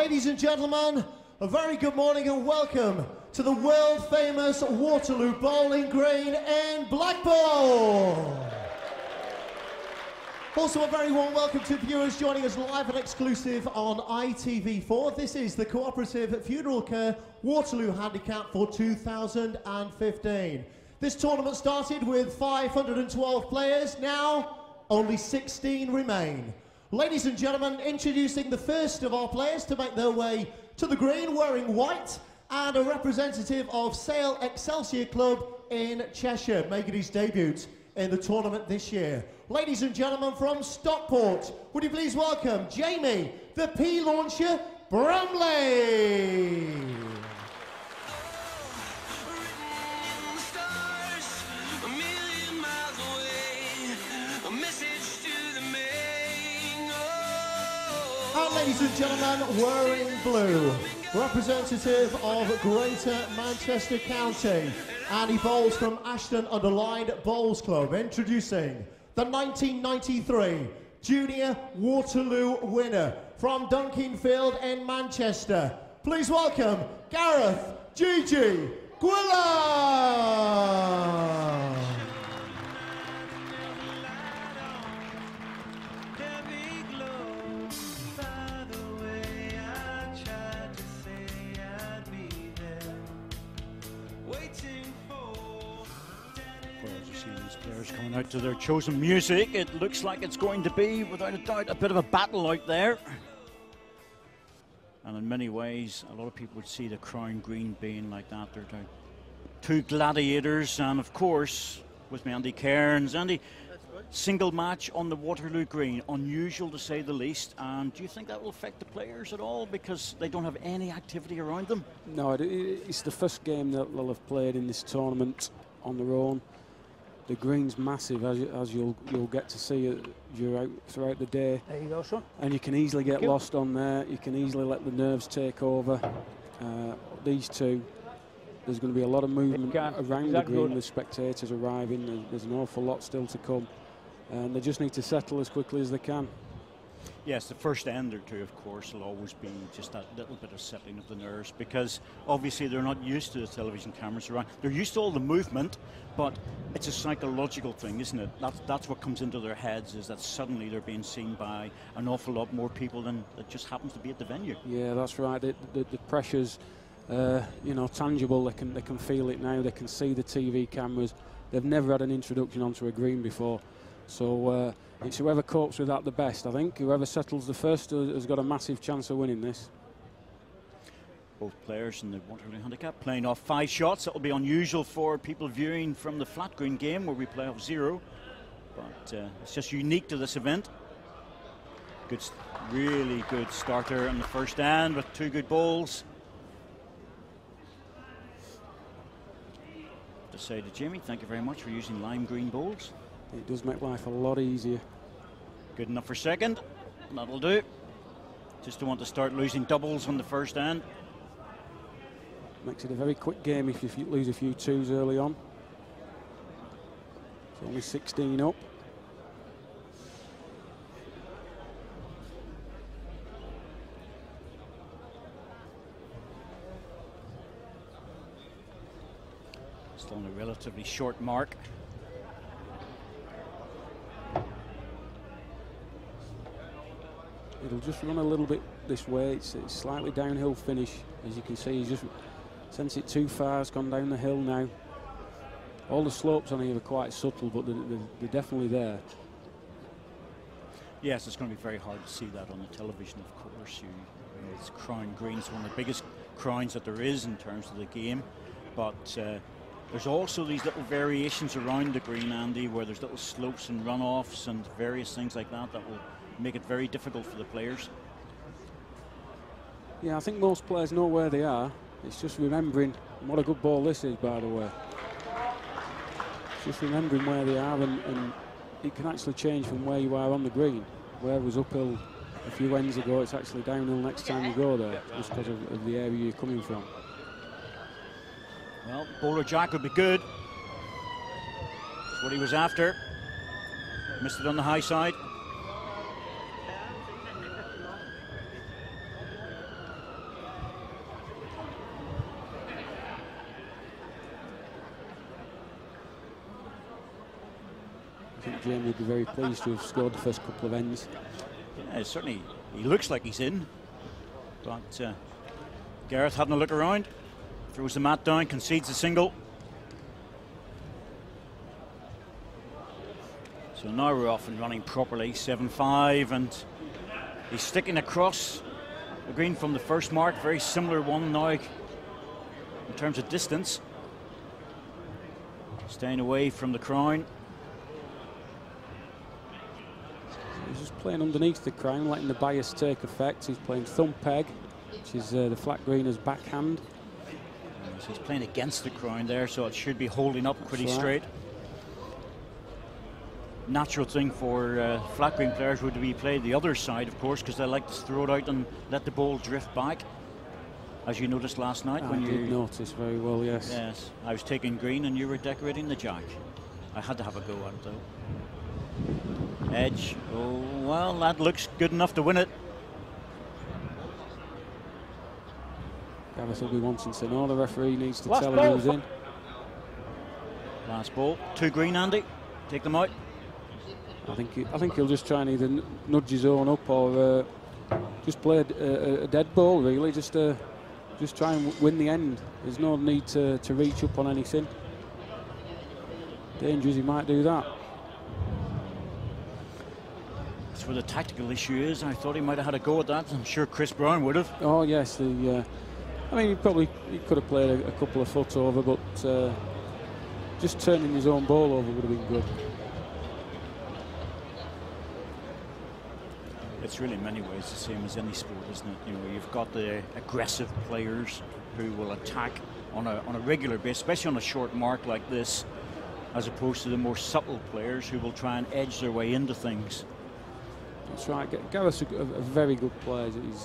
Ladies and gentlemen, a very good morning and welcome to the world-famous Waterloo Bowling Green in Blackpool. Also a very warm welcome to viewers joining us live and exclusive on ITV4. This is the Cooperative Funeral Care Waterloo Handicap for 2015. This tournament started with 512 players. Now, only 16 remain. Ladies and gentlemen, introducing the first of our players to make their way to the green wearing white, and a representative of Sale Excelsior Club in Cheshire, making his debut in the tournament this year. Ladies and gentlemen from Stockport, would you please welcome Jamie, the P-Launcher Bramley. And ladies and gentlemen, wearing blue, representative of Greater Manchester County, and he bowls from Ashton-under-Lyne Bowls Club, introducing the 1993 Junior Waterloo winner from Dukenfield in Manchester. Please welcome Gareth G.G. Gwilliam. Coming out to their chosen music, it looks like it's going to be, without a doubt, a bit of a battle out there. And in many ways, a lot of people would see the Crown Green being like that. They're two gladiators, and of course, with me, Andy Cairns. Andy, single match on the Waterloo Green, unusual to say the least. And do you think that will affect the players at all because they don't have any activity around them? No, it's the first game that they'll have played in this tournament on their own. The green's massive, as you'll get to see throughout the day. There you go, son. And you can easily get lost on there. You can easily let the nerves take over. These two, there's going to be a lot of movement around the green with spectators arriving. There's an awful lot still to come. And they just need to settle as quickly as they can. Yes, the first end or two, of course, will always be just that little bit of settling of the nerves, because obviously they're not used to the television cameras around. They're used to all the movement, but it's a psychological thing, isn't it? That's what comes into their heads, is that suddenly they're being seen by an awful lot more people than that just happens to be at the venue. Yeah, that's right. The pressure's tangible. They can feel it now. They can see the TV cameras. They've never had an introduction onto a green before, so it's whoever copes with that the best. I think whoever settles the first has got a massive chance of winning this. Both players in the Waterloo Handicap playing off 5 shots. That will be unusual for people viewing from the flat green game where we play off 0. But it's just unique to this event. Really good starter on the first end with 2 good bowls. To say to Jamie, thank you very much for using lime green bowls. It does make life a lot easier. Good enough for second. That'll do. Just don't want to start losing doubles on the first end. Makes it a very quick game if you lose a few 2s early on. It's only 16 up. Still on a relatively short mark. It'll just run a little bit this way. It's slightly downhill finish, as you can see. He's just sent it too far. It's gone down the hill now. All the slopes on here are quite subtle, but they're definitely there. Yes, it's going to be very hard to see that on the television, of course. It's Crown Green's one of the biggest crowns that there is in terms of the game. But there's also these little variations around the green, Andy, where there's little slopes and runoffs and various things like that that will make it very difficult for the players. Yeah, I think most players know where they are. It's just remembering what a good ball this is, by the way. It's just remembering where they are, and it can actually change from where you are on the green. Where it was uphill a few ends ago, it's actually downhill next time you go there, just because of the area you're coming from. Well, bowler Jack would be good. That's what he was after. Missed it on the high side. I think Jamie would be very pleased to have scored the first couple of ends. Yeah, certainly he looks like he's in, but Gareth having a look around, throws the mat down, concedes a single. So now we're off and running properly, 7-5, and he's sticking across the green from the first mark, very similar one now in terms of distance. Staying away from the crown. He's just playing underneath the crown, letting the bias take effect. He's playing thumb peg, which is the flat greener's backhand. So he's playing against the crown there, so it should be holding up pretty straight. Natural thing for flat green players would be play the other side, of course, because they like to throw it out and let the ball drift back, as you noticed last night. I did notice very well, yes. Yes, I was taking green and you were decorating the jack. I had to have a go at it though. Edge, oh well, that looks good enough to win it. Gareth will be wanting to know. The referee needs to tell him who's in. Last ball, 2 green, Andy. Take them out. I think he'll just try and either nudge his own up or just play a dead ball, really. Just try and win the end. There's no need to reach up on anything. Dangerous, he might do that. That's where the tactical issue is. I thought he might have had a go at that. I'm sure Chris Brown would have. Oh yes, I mean he could have played a couple of foot over, but just turning his own ball over would have been good. It's really in many ways the same as any sport, isn't it? You know, you've got the aggressive players who will attack on a regular basis, especially on a short mark like this, as opposed to the more subtle players who will try and edge their way into things. That's right. Gareth's a very good player. He's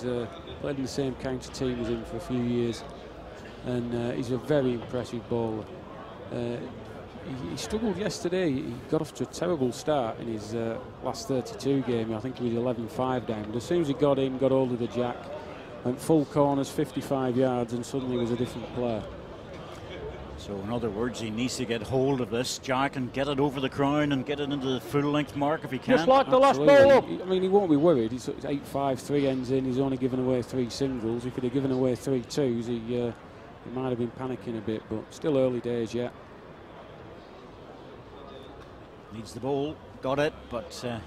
played in the same county team as him for a few years, and he's a very impressive bowler. He struggled yesterday. He got off to a terrible start in his last 32 game. I think he was 11-5 down. But as soon as he got in, got hold of the jack, went full corners, 55 yards, and suddenly was a different player. So in other words, he needs to get hold of this jack and get it over the crown and get it into the full-length mark if he can. Just like the last ball up. I mean, he won't be worried. He's 8-5, 3 ends in. He's only given away 3 singles. If he'd have given away 3 twos, he might have been panicking a bit, but still early days yet. Needs the ball, got it, but I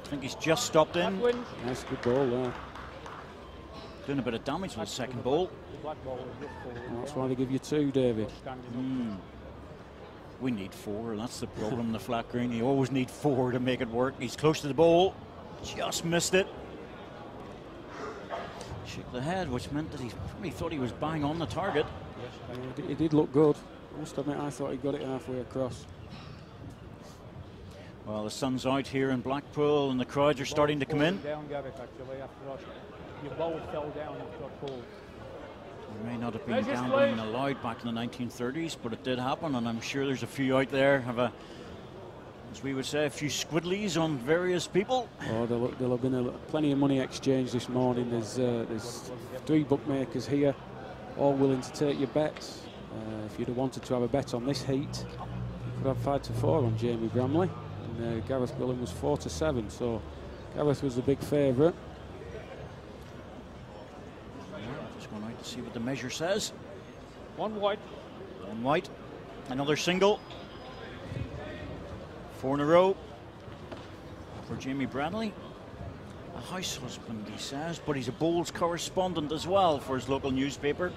think he's just stopped in. Nice, good ball there. Doing a bit of damage with the second ball. Well, that's why they give you 2, David. We need 4, and that's the problem. The flat green, you always need 4 to make it work. He's close to the ball, just missed it. Shook the head, which meant that he probably thought he was bang on the target. He did look good. I must admit, I thought he got it halfway across. Well, the sun's out here in Blackpool and the crowds are starting to come in. Down, Gareth, actually, after your ball fell down and got pulled. It may not have been gambling allowed back in the 1930s, but it did happen, and I'm sure there's a few out there have as we would say, a few squiddlies on various people. Oh, there'll have been plenty of money exchanged this morning. There's 3 bookmakers here, all willing to take your bets. If you'd have wanted to have a bet on this heat, you could have 5 to 4 on Jamie Bramley. And Gareth Gwilliam was 4 to 7, so Gareth was the big favourite. Just going out to see what the measure says. 1 white. 1 white. Another single. 4 in a row for Jamie Bramley. A house husband, he says, but he's a bowls correspondent as well for his local newspaper.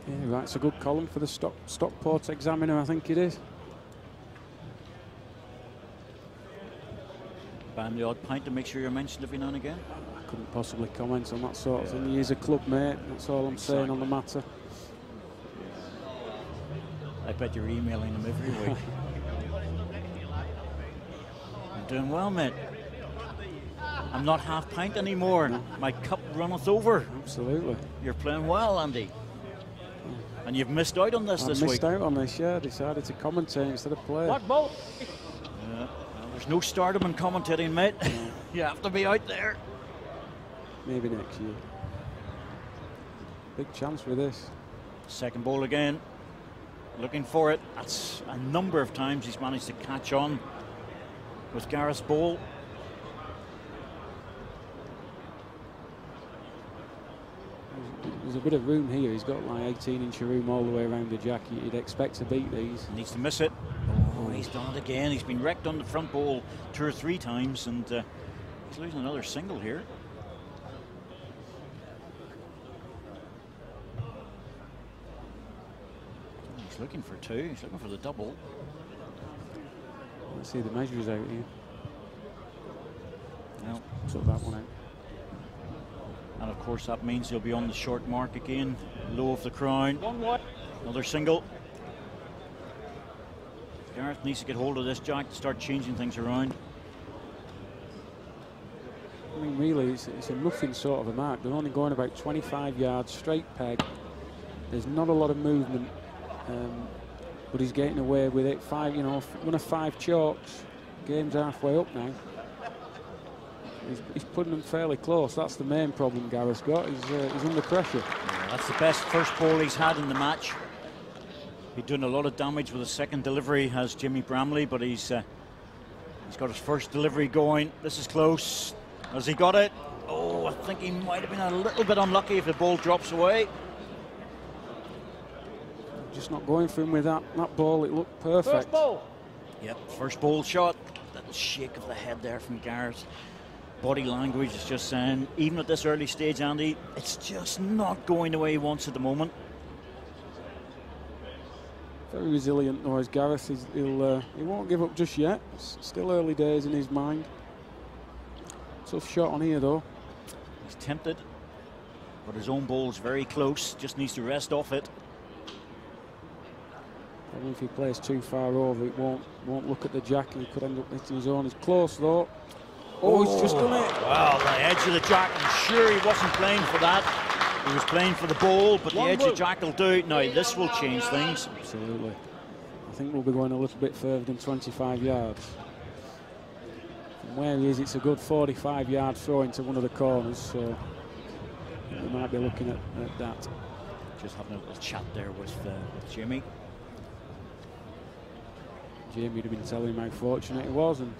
Yeah, writes a good column for the Stockport Examiner, I think it is. Buying the odd pint to make sure you're mentioned every now and again. I couldn't possibly comment on that sort of thing. He is a club mate, that's all I'm saying on the matter. I bet you're emailing him every week. I'm doing well, mate. I'm not half pint anymore. No. My cup runneth over. Absolutely. You're playing well, Andy. And you've missed out on this week. I missed out on this, yeah. Decided to commentate instead of play. Black ball. Well, there's no stardom in commentating, mate. No. You have to be out there. Maybe next year. Big chance with this. Second ball again. looking for it. That's a number of times he's managed to catch on with Gareth's ball. There's a bit of room here. He's got like 18-inch room all the way around the jack. You'd expect to beat these. Needs to miss it. Oh, he's done it again. He's been wrecked on the front ball 2 or 3 times, and he's losing another single here. He's looking for 2. He's looking for the double. Let's see the measures out here. No. Took that one out. And of course that means he'll be on the short mark again, low of the crown. Another single. Gareth needs to get hold of this jack to start changing things around. I mean, really, it's a nothing sort of a mark. They're only going about 25 yards, straight peg. There's not a lot of movement, but he's getting away with it. 5, you know, 1 of 5 chalks. Game's halfway up now. He's putting them fairly close. That's the main problem Gareth's got. He's under pressure. Yeah, that's the best first ball he's had in the match. He's doing a lot of damage with a second delivery, has Jamie Bramley, but he's got his first delivery going. This is close. Has he got it? Oh, I think he might have been a little bit unlucky if the ball drops away. Just not going for him with that ball. It looked perfect. First ball. Yep, first ball shot. That shake of the head there from Gareth. Body language is just saying, even at this early stage, Andy, it's just not going the way he wants at the moment. Very resilient, though, as Gareth. He won't give up just yet. It's still early days in his mind. Tough shot on here, though. He's tempted, but his own ball's very close. Just needs to rest off it. Probably if he plays too far over, it won't look at the jack, and he could end up hitting his own. It's close, though. Oh, he's just done it. Well, the edge of the jack, I'm sure he wasn't playing for that. He was playing for the ball, but the edge of the jack will do. Now, this will change things. Absolutely. I think we'll be going a little bit further than 25 yards. From where he is, it's a good 45-yard throw into one of the corners, so we might be looking at that. Just having a little chat there with Jamie. Jamie would have been telling him how fortunate he was, and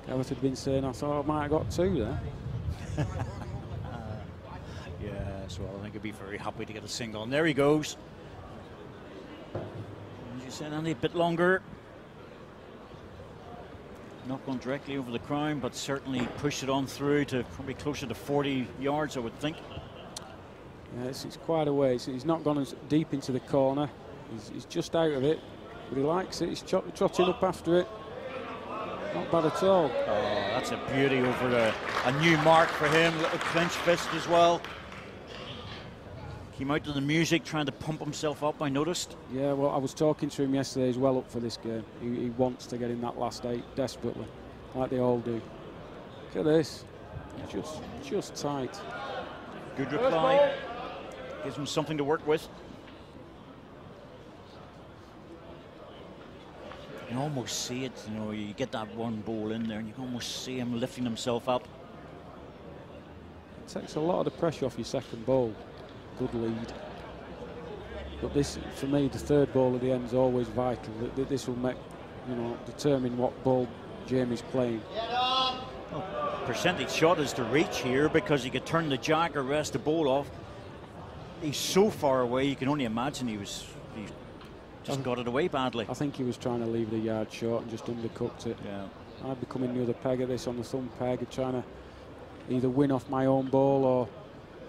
Gareth had been saying, I thought I might have got 2 there. Yeah, so I think he'd be very happy to get a single. And there he goes. As you said, Andy, a bit longer. Not going directly over the crown, but certainly pushed it on through to probably closer to 40 yards, I would think. Yeah, it's quite a way. He's not gone as deep into the corner. He's just out of it, but he likes it. He's trotting up after it. Not bad at all. Oh, that's a beauty over a new mark for him. Little clenched fist as well. Came out to the music, trying to pump himself up, I noticed. Yeah, well, I was talking to him yesterday. He's well up for this game. He wants to get in that last 8 desperately, like they all do. Look at this. Just tight. Good reply. Gives him something to work with. You can almost see it, you know, you get that one ball in there and you can almost see him lifting himself up. It takes a lot of the pressure off your second ball. Good lead. But this, for me, the third ball at the end is always vital. This will make, you know, determine what ball Jamie's playing. Well, percentage shot is to reach here because he could turn the jack or rest the ball off. He's so far away, you can only imagine he just got it away badly. I think he was trying to leave the yard short and just undercooked it. Yeah. I'd be coming the other peg at this on the thumb peg and trying to either win off my own ball or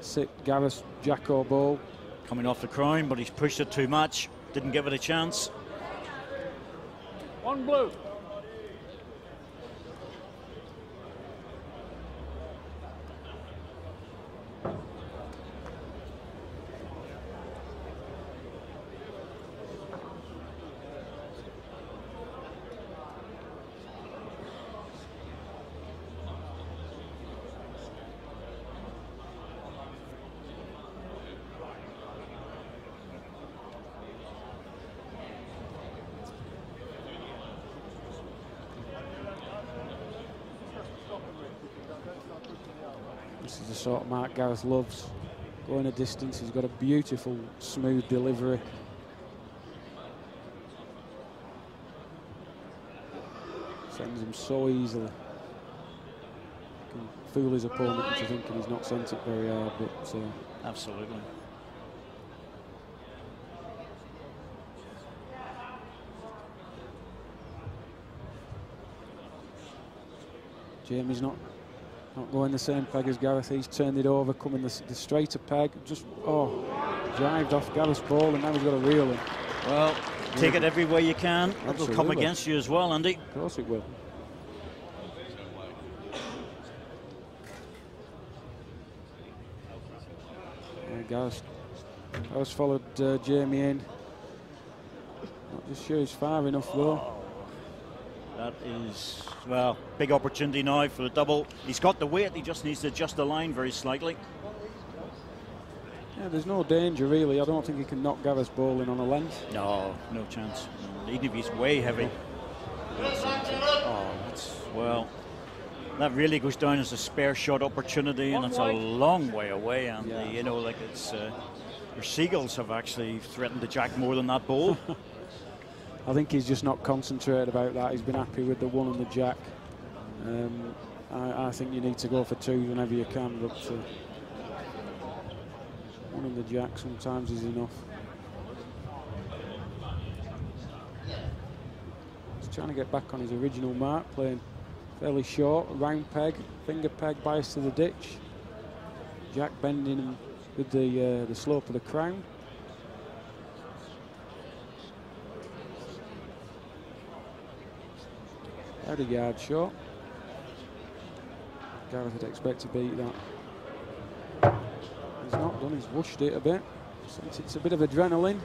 sit Gareth's jack or ball. Coming off the crown, but he's pushed it too much. Didn't give it a chance. 1 blue. This is the sort of mark Gareth loves. Going a distance, he's got a beautiful, smooth delivery. Sends him so easily. Can fool his opponent into thinking he's not sent it very hard, but absolutely. Jamie's not going the same peg as Gareth. He's turned it over, coming the straighter peg. Just drived off Gareth's ball, and now he's got a reel in. Well, take it every way you can. It'll come against you as well, Andy. Of course it will. Gareth followed Jamie in. Not just sure he's far enough though. That is, well, big opportunity now for the double. He's got the weight, he just needs to adjust the line very slightly. Yeah, there's no danger really. I don't think he can knock Gareth's ball in on a length. No chance. Even if he's way heavy. Well, that really goes down as a spare shot opportunity, and it's a long way away. And you know, like it's your Seagulls have actually threatened to jack more than that ball. I think he's just not concentrated about that. He's been happy with the one and the jack. I think you need to go for two whenever you can, but one and the jack sometimes is enough. He's trying to get back on his original mark, playing fairly short, round peg, finger peg, bias to the ditch. Jack bending him with the slope of the crown. About a yard short. Gareth would expect to beat that. He's not done, he's whooshed it a bit. Since it's a bit of adrenaline.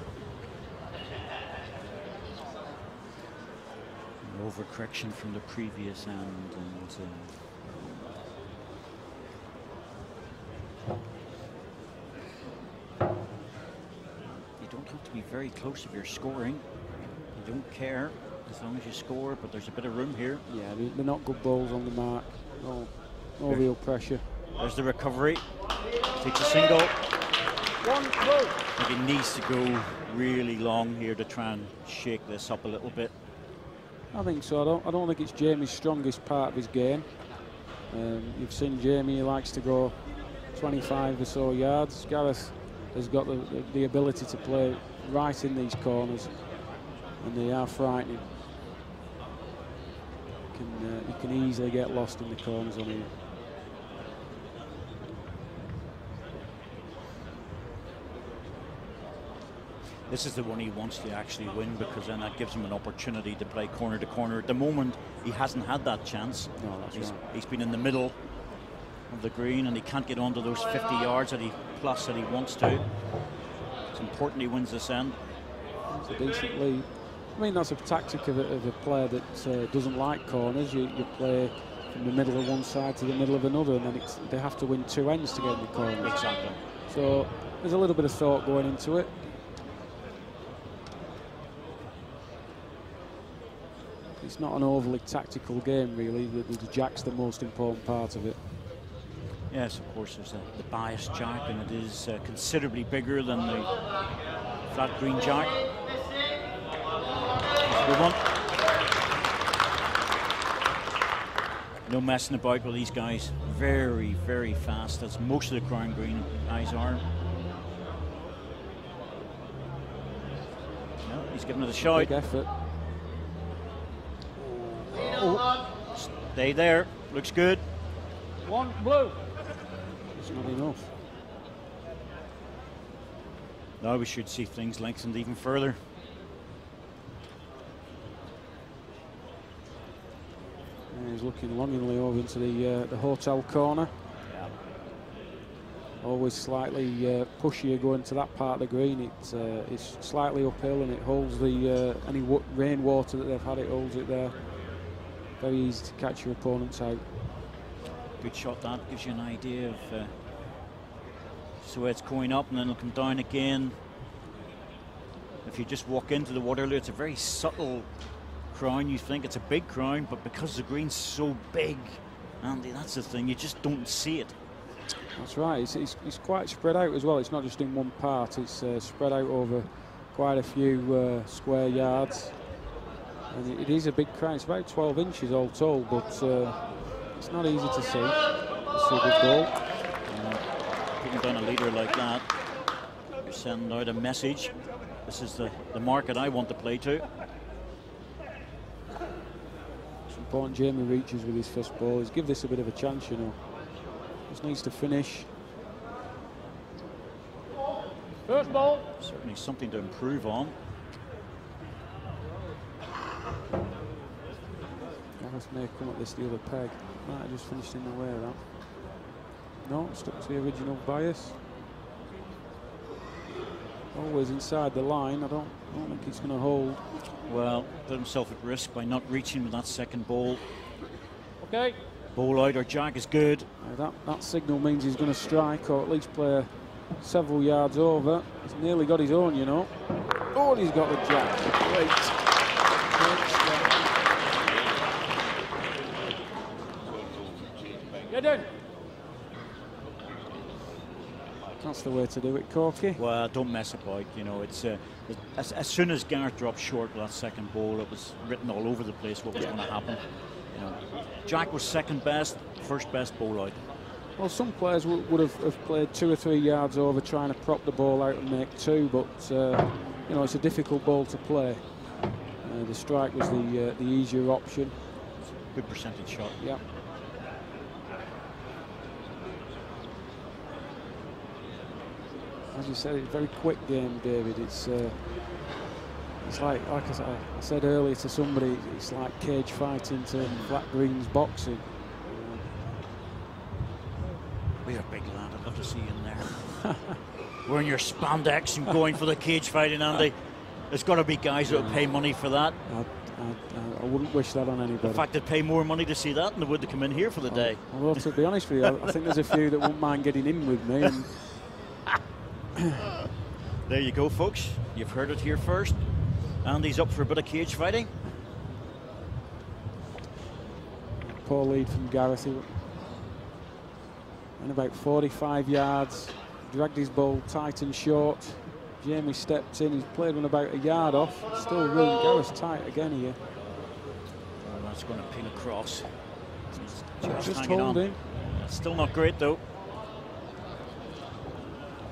An overcorrection from the previous end, and you don't have to be very close if you're scoring. You don't care as long as you score, but there's a bit of room here. Yeah, they're not good balls on the mark. No real pressure. There's the recovery. Takes a single. I think he needs to go really long here to try and shake this up a little bit. I think so. I don't think it's Jamie's strongest part of his game. You've seen Jamie, he likes to go 25 or so yards. Gareth has got the ability to play right in these corners, and they are frightening. You can easily get lost in the corners on him. This is the one he wants to actually win, because then that gives him an opportunity to play corner to corner. At the moment, he hasn't had that chance. No, that's right. He's been in the middle of the green, and he can't get onto those 50 yards that he wants to. It's important he wins this end. It's a decent lead. I mean, that's a tactic of a player that doesn't like corners. You play from the middle of one side to the middle of another, and then they have to win two ends to get in the corner. Exactly. So there's a little bit of thought going into it. It's not an overly tactical game, really. The jack's the most important part of it. Yes, of course, there's the bias jack, and it is considerably bigger than the flat green jack. Good one. No messing about with these guys. Very, very fast, as most of the crown green guys are. No, he's giving it a shot. Big effort. Oh, stay there. Looks good. One blue. It's not enough. Now we should see things lengthened even further. And he's looking longingly over into the hotel corner. Yeah. Always slightly pushier going to that part of the green. It's slightly uphill, and it holds any rainwater that they've had. It holds it there. Very easy to catch your opponents out. Good shot. That gives you an idea of so it's going up and then it'll come down again. If you just walk into the Waterloo, it's a very subtle crown. You think it's a big crown, but because the green's so big, Andy, that's the thing, you just don't see it. That's right. It's quite spread out as well. It's not just in one part. It's spread out over quite a few square yards. And it is a big crowd. It's about 12 inches all told, but it's not easy to see. It's a good goal. Putting down a leader like that, you're sending out a message. This is the market I want to play to. It's important Jamie reaches with his first ball. He's give this a bit of a chance, you know. Just needs to finish. First ball. Certainly something to improve on. Gareth may come at this the other peg. Might have just finished in the way of that. No, stuck to the original bias. Always inside the line. I don't think it's going to hold. Well, put himself at risk by not reaching with that second ball. Okay. Ball out or jack is good. That signal means he's going to strike or at least play several yards over. He's nearly got his own, you know. Oh, and he's got the jack. Great. Get in. That's the way to do it, Corky. Well, don't mess about, you know. It's as soon as Gareth dropped short with that second ball, it was written all over the place what was going to happen. You know, Jack was second best, first best ball out. Well, some players would have played 2 or 3 yards over trying to prop the ball out and make 2, but you know, it's a difficult ball to play. The strike was the easier option. Good percentage shot. Yeah. As you said, it's a very quick game, David. It's like I said earlier to somebody, it's like cage fighting to flat greens boxing. You're a big lad. I'd love to see you in there. Wearing your spandex and going for the cage fighting, Andy. There's got to be guys that would pay money for that. I wouldn't wish that on anybody. In fact, they'd pay more money to see that than they would to come in here for the day. Well, to be honest with you, I think there's a few that wouldn't mind getting in with me. And there you go, folks. You've heard it here first. Andy's up for a bit of cage fighting. Poor lead from Gareth. And about 45 yards, dragged his ball tight and short. Jamie stepped in, he's played one about a yard off. Still room, Gareth's tight again here. Oh, that's going to pin across. Just holding. Still not great though.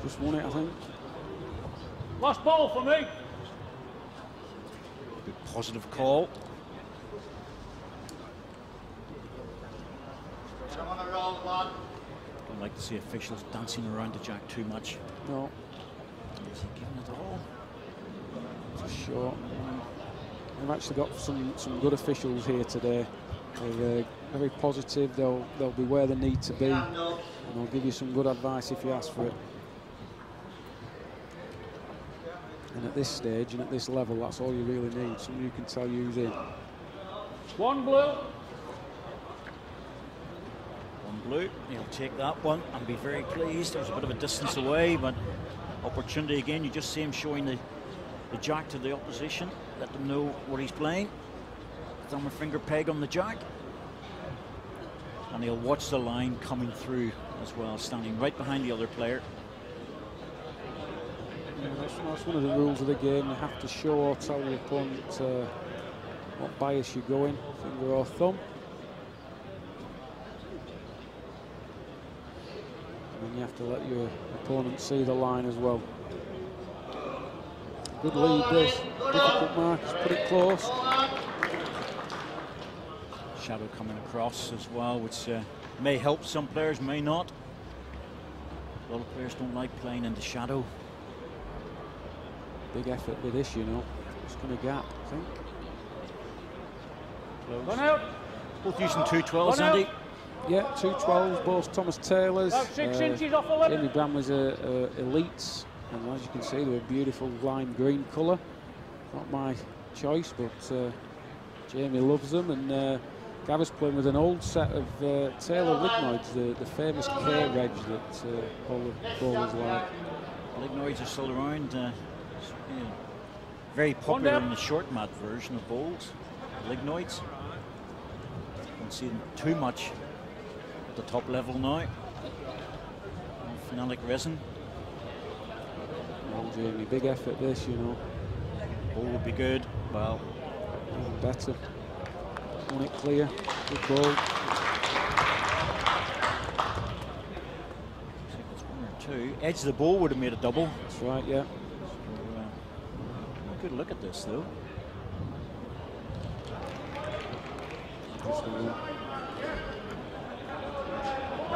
Just won it, I think. Last ball for me. Good positive call. Don't like to see officials dancing around the jack too much. No. Is he giving it all? Just short. We've actually got some good officials here today. They're very positive. They'll be where they need to be, and they'll give you some good advice if you ask for it. And at this stage and at this level, that's all you really need. Somebody who can tell you who's in. One blue. Blue, he'll take that one and be very pleased. It was a bit of a distance away, but opportunity again. You just see him showing the jack to the opposition, let them know what he's playing. Thumb and finger peg on the jack, and he'll watch the line coming through as well, standing right behind the other player. Yeah, that's one of the rules of the game. You have to show or tell your opponent what bias you're going, finger or thumb. And you have to let your opponent see the line as well. Good lead this. Difficult Marcus, put it close. Shadow coming across as well, which may help some players, may not. A lot of players don't like playing in the shadow. Big effort with this, you know. It's going to gap, I think. Run out. Both using 212s, Andy. Yeah, 212s, both Thomas Taylor's. About 6 inches off the limit. Jamie Bramley's elites, and as you can see, they're a beautiful lime green colour. Not my choice, but Jamie loves them. And Gav's playing with an old set of Taylor Lignoids, the famous K-Reg that all the bowlers like. Lignoids are still around. Very popular in the short mat version of bowls. Lignoids. Don't see them too much at the top level now. Phenolic resin. Well, Jamie, big effort this, you know. Ball would be good. Well, Better. Won it clear. Good ball. It's 1 or 2. Edge of the ball would have made a double. That's right, yeah. Good look at this, though.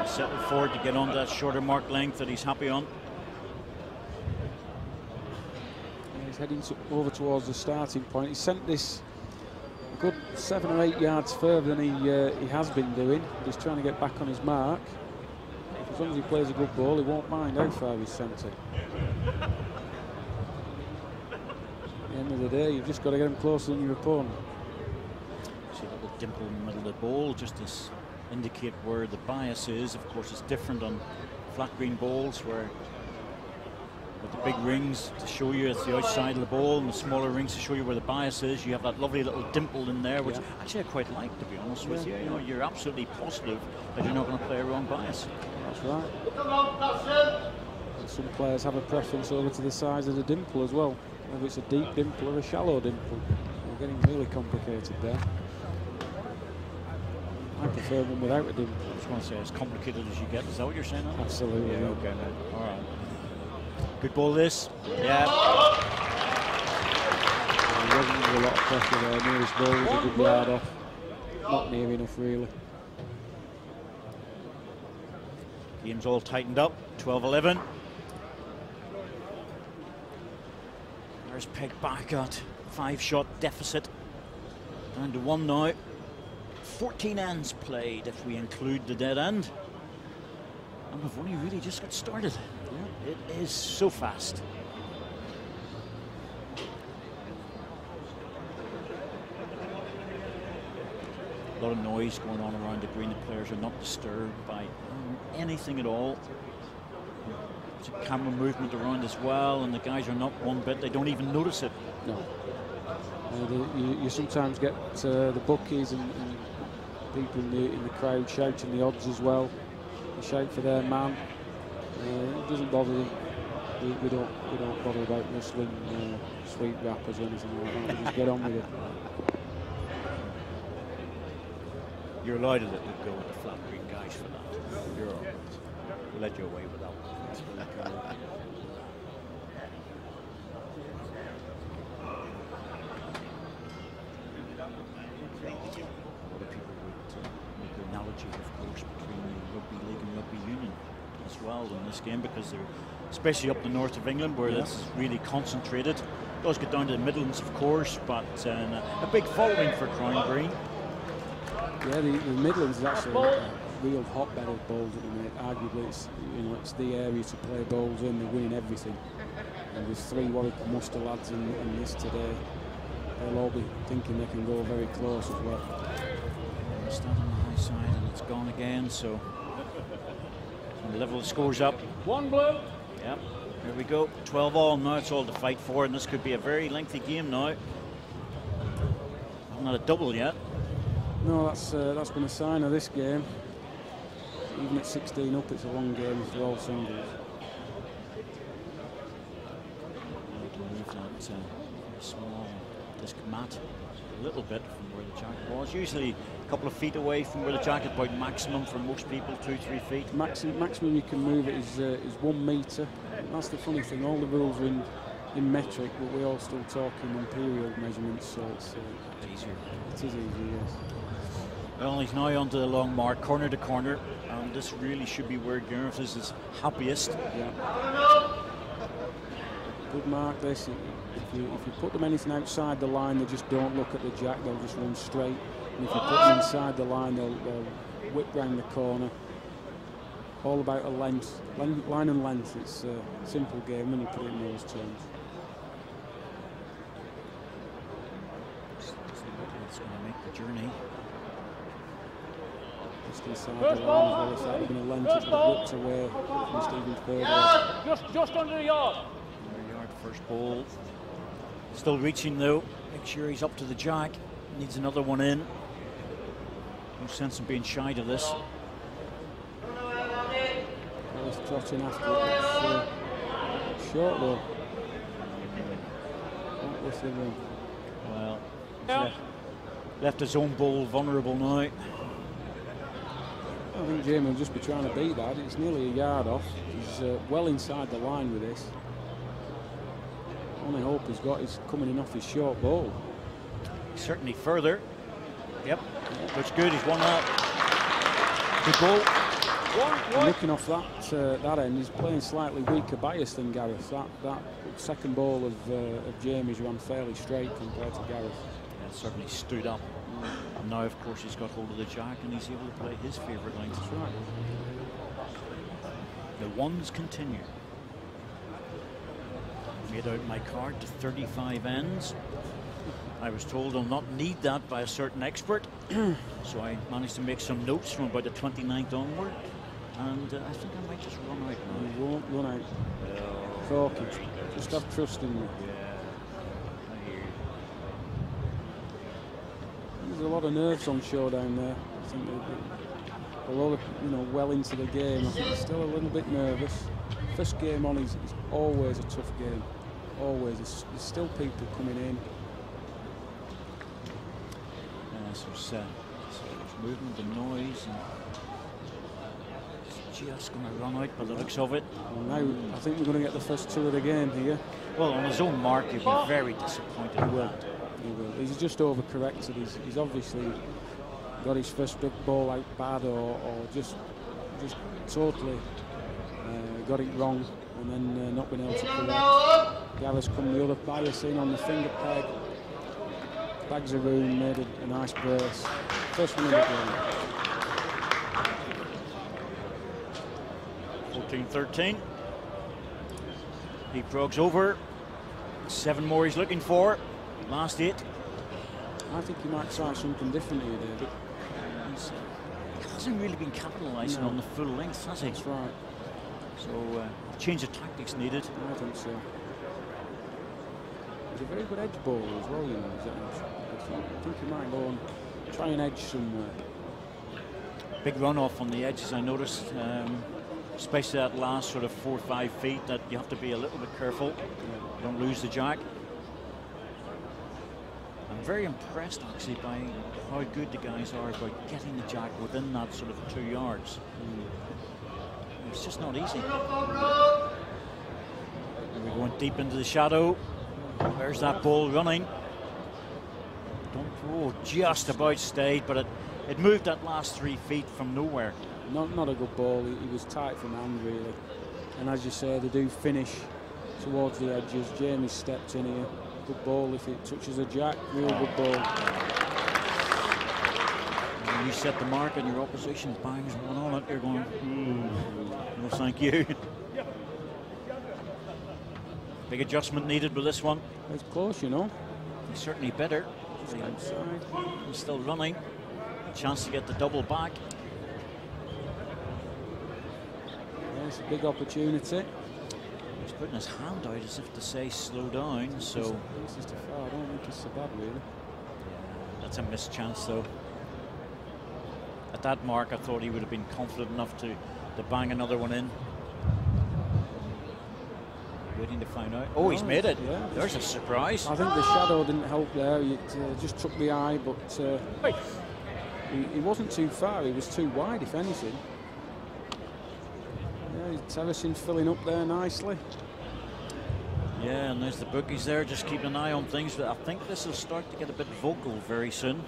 Settled forward to get on that shorter mark length that he's happy on. He's heading over towards the starting point. He sent this a good 7 or 8 yards further than he has been doing. He's trying to get back on his mark. As long as he plays a good ball, he won't mind how far he's sent it. At the end of the day, you've just got to get him closer than your opponent. See a little dimple in the middle of the ball, just to indicate where the bias is. Of course, it's different on flat green balls, where with the big rings to show you it's the outside of the ball, and the smaller rings to show you where the bias is. You have that lovely little dimple in there, which actually I quite like, to be honest with you. You know, you're absolutely positive that you're not going to play a wrong bias. That's right. And some players have a preference over to the size of the dimple as well, whether it's a deep dimple or a shallow dimple. We're getting really complicated there. I prefer one without a dimple. I just want to say as complicated as you get. Is that what you're saying? Alan? Absolutely. Yeah, okay, man. All right. Good ball, this. Yeah. There wasn't a lot of pressure there. Nearest ball was a good yard off. Not near enough, really. Game's all tightened up. 12-11. There's Peg back at 5-shot deficit. Down to 1 now. 14 ends played if we include the dead end. And we've only really just got started. Yeah. It is so fast. A lot of noise going on around the green. The players are not disturbed by anything at all. There's a camera movement around as well, and the guys are not one bit. They don't even notice it. No. You sometimes get the bookies and people in the crowd shouting the odds as well. They shout for their man. It doesn't bother them. We don't bother about rustling sweet wrappers or anything like that. We just get on with it. You're allowed to let it go with the flat green guys for that. You're all right. We'll let you away with that one. Of course, between rugby league and rugby union as well in this game, because they're especially up the north of England where this is really concentrated. It does get down to the Midlands, of course, but a big following for Crown Green. Yeah, the Midlands is actually a real hotbed of bowls at the minute. Arguably, it's the area to play bowls in. They're winning everything. And there's 3 Warwick Muster lads in this today. They'll all be thinking they can go very close as well. Stand on the high side, and it's gone again, so the level of scores up. 1 blue. Yep, here we go. 12-all. Now it's all to fight for, and this could be a very lengthy game now. Not a double yet. No, that's been a sign of this game. Even at 16 up, it's a long game for all singles. Move that small disc mat a little bit from where the jacket was. Usually a couple of feet away from where the jacket, about maximum for most people, 2-3 feet. Maximum you can move it is 1 metre. That's the funny thing. All the rules are in metric, but we all still talk in imperial measurements, so it's easier. It is easier, yes. Well, he's now onto the long mark, corner to corner, and this really should be where Gareth is his happiest. Yeah. Good mark this. If you put them anything outside the line, they just don't look at the jack, they'll just run straight. And if you put them inside the line, they'll whip round the corner. All about a length, line and length. It's a simple game when you put it in those terms. It's going to make the journey. Just inside the line as well. If that had been a length, it would have whipped away from Stephen further. Just under the yard. First ball. Still reaching though. Make sure he's up to the jack. Needs another one in. No sense in being shy to this. He's trotting after it. It's short though. Well, left his own ball vulnerable now. I think Jamie will just be trying to beat that. It's nearly a yard off. He's well inside the line with this. Only hope he's got is coming in off his short ball. Certainly further. Yep, looks good. He's won that. Good ball. Looking off that end, he's playing slightly weaker bias than Gareth. That second ball of Jamie's ran fairly straight compared to Gareth. Yeah, certainly stood up. And now, of course, he's got hold of the jack and he's able to play his favourite lines. That's right. The ones continue. Made out my card to 35 ends. I was told I'll not need that by a certain expert, so I managed to make some notes from about the 29th onward, and I think I might just run out now. You won't run out. Corky, just have trust in me. Yeah, I hear you. There's a lot of nerves on show down there. I think a lot of, well into the game. I think he's still a little bit nervous. First game on is always a tough game. Always. There's still people coming in. So there's movement and noise, and it's just going to run out by the looks of it. Well, now I think we're going to get the first two of the game here. Well, on his own mark, he'll be very disappointed. He will. He will. He's just overcorrected. He's obviously got his first big ball out bad, or just totally got it wrong, and then not been able to correct. Gareth's come the other bias in on the finger peg. Bags of room, made a nice brace. First one in the game. 14-13. He progs over. 7 more he's looking for. Last 8. I think he might try something different here, David. He hasn't really been capitalising on the full length, has he? That's right. So change of tactics needed. I think so. He's a very good edge bowler as well, I think he might go and try an edge somewhere. Big runoff on the edges, I noticed, especially that last sort of 4 or 5 feet, that you have to be a little bit careful. You don't lose the jack. I'm very impressed actually by how good the guys are about getting the jack within that sort of 2 yards. It's just not easy. We're going deep into the shadow. There's that ball running. Just about stayed, but it moved that last 3 feet from nowhere. Not a good ball. He was tight from hand, really. And as you say, they do finish towards the edges. Jamie stepped in here. Good ball if it touches a jack. Real good ball. When you set the mark and your opposition bangs one on it, you're going, no thank you. Big adjustment needed with this one. It's close, He's certainly better. Outside. He's still running. Chance to get the double back. Yeah, it's a big opportunity. He's putting his hand out as if to say slow down. So this is too far. I don't think it's so bad, really. That's a missed chance, though. At that mark, I thought he would have been confident enough to bang another one in. Waiting to find out. Oh, he's made it. Yeah. There's a surprise. I think the shadow didn't help there. It just took the eye, but he wasn't too far. He was too wide, if anything. Yeah, terracing filling up there nicely. Yeah, and there's the bookies there, just keeping an eye on things. But I think this will start to get a bit vocal very soon.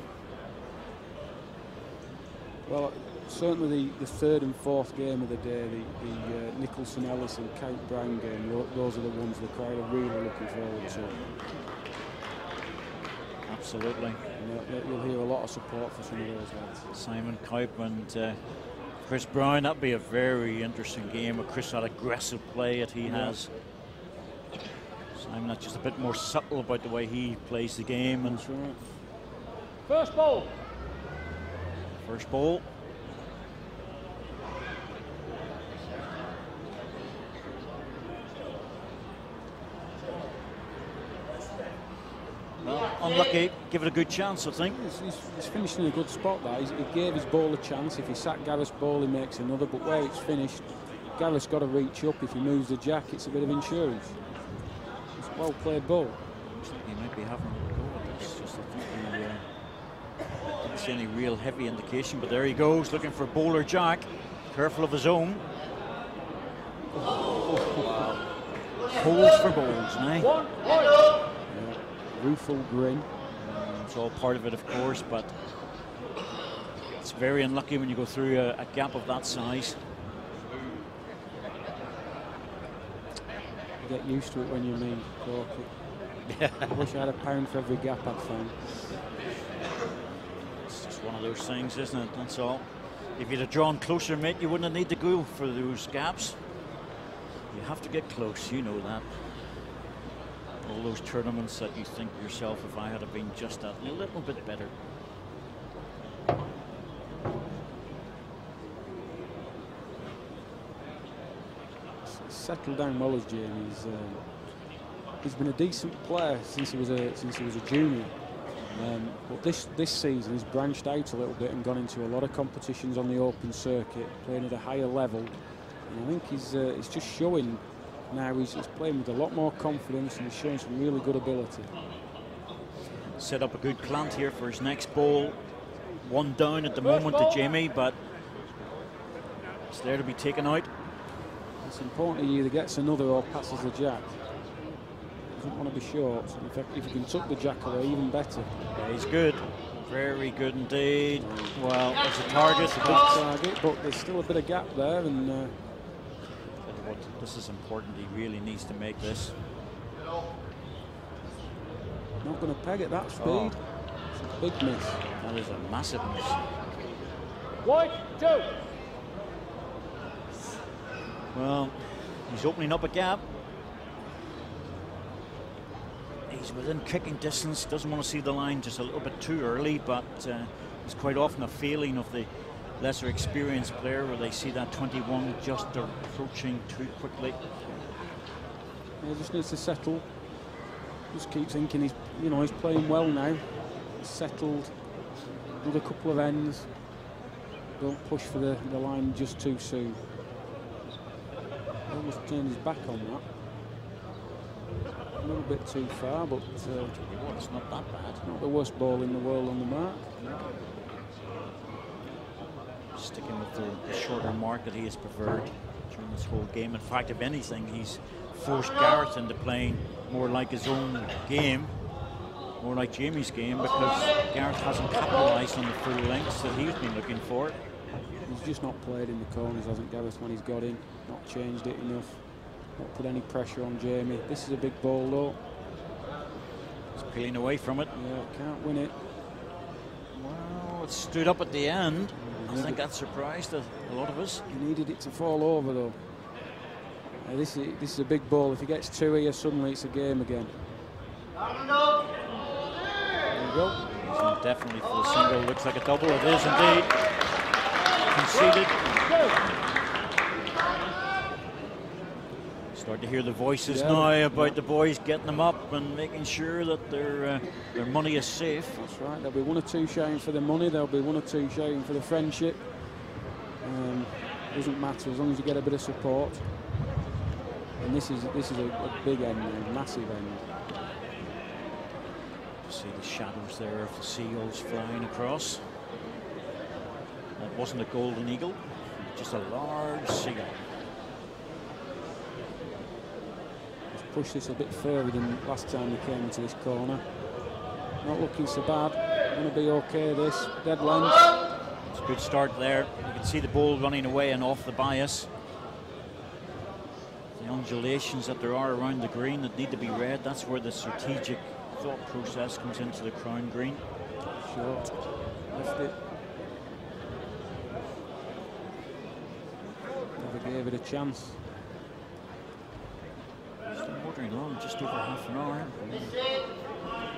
Well, certainly the 3rd and 4th game of the day, the Nicholson-Ellis and Kate Brown game, those are the ones the crowd are really looking forward to. Absolutely. You'll hear a lot of support for some of those lads. Simon Cuyp and Chris Brown, that'll be a very interesting game. With Chris, that aggressive play that he has. Simon, that's just a bit more subtle about the way he plays the game. And that's right. First ball. First ball. Well, unlucky. Give it a good chance, I think. He's finished in a good spot there. He gave his ball a chance. If he sacked Gareth's ball, he makes another. But where it's finished, Gareth's got to reach up. If he moves the jack, it's a bit of insurance. It's a well-played ball. Looks like he might be having a go at It's just, I think he didn't see any real heavy indication, but there he goes, looking for bowler Jack. Careful of his own. Holes for bowls, eh? Yeah, rueful grin. It's all part of it, of course, but it's very unlucky when you go through a gap of that size. You get used to it when you mean Corky. I wish I had £1 for every gap I'd found. It's just one of those things, isn't it? That's all. If you'd have drawn closer, mate, you wouldn't have need to go for those gaps. You have to get close, you know that. All those tournaments that you think to yourself, if I had have been just that little bit better. Settled down well as Jamie. He's been a decent player since he was a junior. But this season he's branched out a little bit and gone into a lot of competitions on the open circuit, playing at a higher level. And I think he's just showing now he's playing with a lot more confidence and he's showing some really good ability. Set up a good plant here for his next ball. One down at the moment to Jamie, but it's there to be taken out. It's important he either gets another or passes the jack. Doesn't want to be short. In fact, if he can tuck the jack away, even better. Yeah, he's good. Very good indeed. Well, it's a target. It's a big target, but there's still a bit of gap there. And what, this is important. He really needs to make this. Not going to peg at that speed. Oh. It's a big miss. That is a massive miss. 1, 2. Well, he's opening up a gap. He's within kicking distance, doesn't want to see the line just a little bit too early, but it's quite often a failing of the lesser experienced player where they see that 21 just approaching too quickly. He just needs to settle. Just keep thinking he's playing well now. He's settled. Another couple of ends. Don't push for the line just too soon. Almost turned his back on that. A little bit too far, but it's not that bad. Not the worst ball in the world on the mark. Sticking with the shorter mark that he has preferred during this whole game. In fact, if anything, he's forced Gareth into playing more like his own game, more like Jamie's game, because Gareth hasn't capitalised on the full lengths that he's been looking for. He's just not played in the corners, hasn't Gareth, when he's got in. Not changed it enough. Not put any pressure on Jamie. This is a big ball though. He's peeling away from it. Yeah, can't win it. Well, it stood up at the end. I think that surprised a lot of us. He needed it to fall over though. This is a big ball. If he gets two here, suddenly it's a game again. There you go. He's definitely for the single. Looks like a double. It is indeed. Conceded. Start to hear the voices now about the boys getting them up and making sure that their money is safe. That's right. There'll be one or two shouting for the money. There'll be one or two shouting for the friendship. Doesn't matter as long as you get a bit of support. And this is a big end, a massive end. See the shadows there of the seagulls flying across. That wasn't a golden eagle, just a large seagull. Let's push this a bit further than last time we came into this corner. Not looking so bad. Going to be okay. This dead length. It's a good start there. You can see the ball running away and off the bias. The undulations that there are around the green that need to be read. That's where the strategic thought process comes into the crown green. Short. Left it. Never gave it a chance. Still motoring along just over half an hour.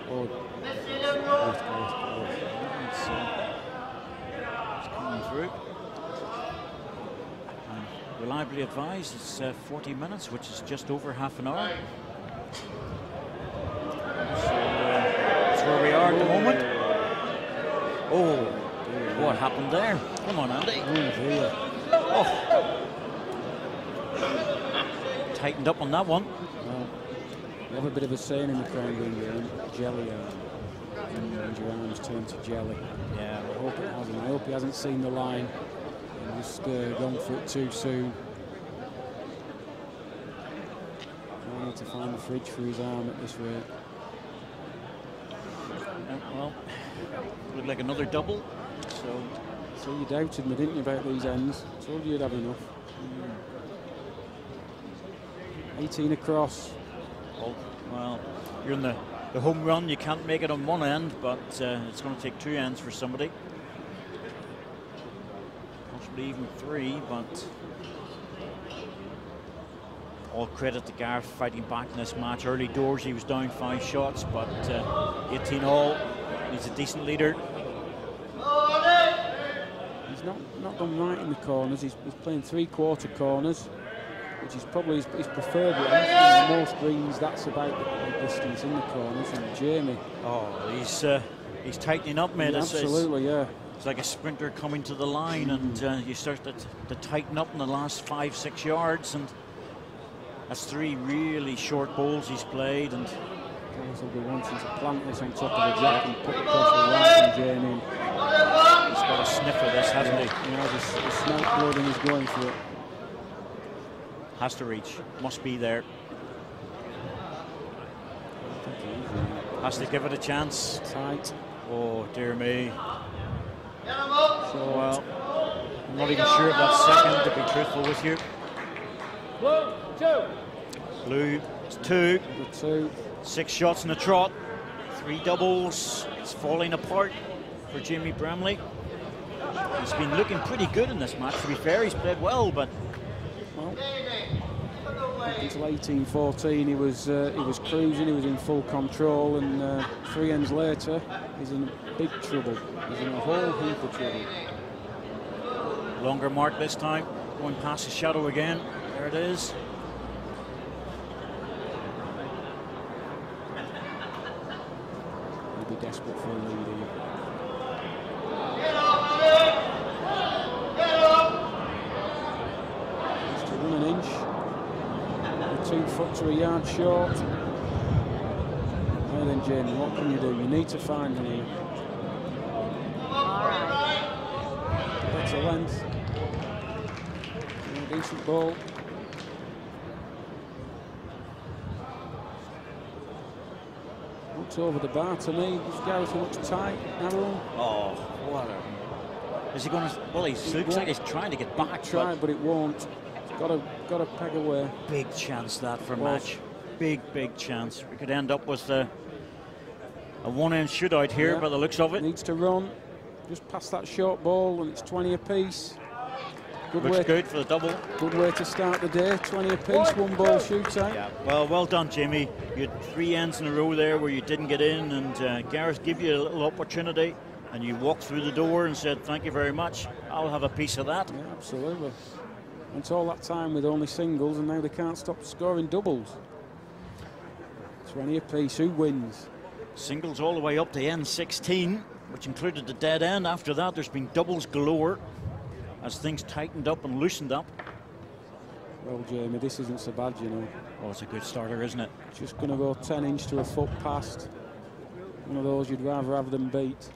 Oh. It's coming through. And reliably advised, it's 40 minutes, which is just over half an hour. So that's where we are at the moment. Oh, what happened there? Come on, Andy. Oh. Tightened up on that one. Well, we have a bit of a saying in the crown green game, jelly arm. turned to jelly. Yeah. I hope it hasn't. I hope he hasn't seen the line and just gone for it too soon. I need to find the fridge for his arm at this rate. Well, looked like another double. So you doubted me, didn't you, about these ends? Told you you'd have enough. 18 across. Oh, well, you're in the home run. You can't make it on one end, but it's going to take 2 ends for somebody. Possibly even 3, but all credit to Gareth fighting back in this match. Early doors, he was down 5 shots, but 18 all. He's a decent leader. He's not done right in the corners. He's playing 3/4 corners, which is probably his preferred length. Most greens, that's about the distance in the corners. And Jamie, he's tightening up, mate. Yeah, absolutely, yeah. It's like a sprinter coming to the line, and you start to tighten up in the last 5-6 yards, and that's 3 really short balls he's played. And Gareth will be wanting to plant this on top of the jack and put the pressure right on Jamie. He's got a sniff of this, hasn't he? Yeah, the smoke blood and he's going for it. Has to reach, must be there. Has to give it a chance. Tight. Oh, dear me. So, well, I'm not even sure of that second, to be truthful with you. Blue, it's 2. 2. 6 shots in a trot. 3 doubles. It's falling apart for Jamie Bramley. He's been looking pretty good in this match. To be fair, he's played well, but well, until 18-14, he was cruising. He was in full control, and 3 ends later, he's in big trouble. He's in a whole heap of trouble. Longer mark this time, going past the shadow again. There it is. He'll be desperate for a lead here. Just to run an inch. 2 foot to a yard short. Now then, Jamie, what can you do? You need to find an here. That's a length. A decent ball. Looks over the bar to me. Gareth looks tight, narrow. Oh, what a... Is he going to... Well, he looks like he's trying to get back. Try, but it won't. It's got to peg away. Big chance that for a match. Big chance. We could end up with a one-end shootout here, by the looks of it. Needs to run. Just past that short ball, and it's 20 apiece. Looks good for the double. Good way to start the day. 20 apiece, 1 ball shootout. Yeah, well done, Jamie. You had 3 ends in a row there where you didn't get in, and Gareth gave you a little opportunity, and you walked through the door and said, "Thank you very much. I'll have a piece of that." Yeah, absolutely. It's all that time with only singles, and now they can't stop scoring doubles. 20 apiece. Who wins? Singles all the way up to N16, which included the dead end. After that, there's been doubles galore as things tightened up and loosened up. Well, Jamie, this isn't so bad, you know. Oh, it's a good starter, isn't it? Just going to go 10 inch to a foot past. One of those you'd rather have them beat.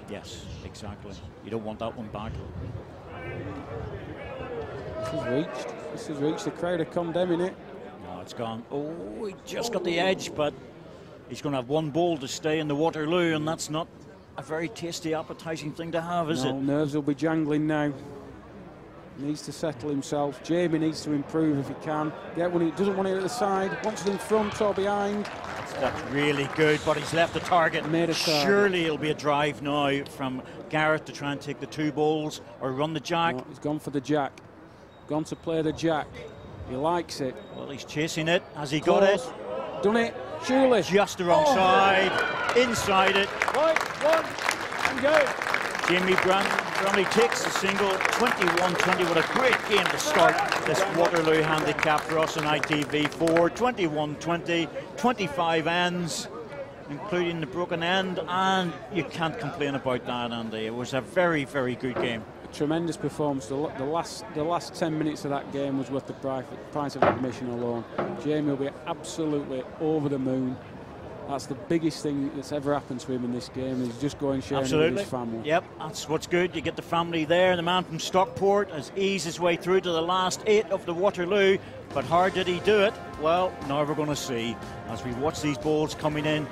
Yes, exactly. You don't want that one back. This has reached. The crowd are condemning it. No, it's gone. Oh, he just got the edge, but he's going to have 1 ball to stay in the Waterloo, and that's not a very tasty, appetizing thing to have, is it? Nerves will be jangling now. He needs to settle himself. Jamie needs to improve if he can. Get one. He doesn't want it at the side. Wants it in front or behind. That's really good, but he's left the target. Made a target. Surely it'll be a drive now from Gareth to try and take the 2 balls or run the jack. No, he's gone for the jack. Gone to play the jack. He likes it. Well, he's chasing it. Has he Close. got it? Done it. Surely. Just the wrong side. Inside it. Right, 1, and go. Jamie Bramley takes the single. 21-20. What a great game to start this Waterloo handicap for us on ITV4. 21-20. 25 ends, including the broken end, and you can't complain about that, Andy. It was a very good game. Tremendous performance. The last 10 minutes of that game was worth the price of admission alone. Jamie will be absolutely over the moon. That's the biggest thing that's ever happened to him in this game, is just going sharing with his family. Yep, that's what's good. You get the family there. The man from Stockport has eased his way through to the last 8 of the Waterloo, but how did he do it? Well, now we're going to see as we watch these balls coming in.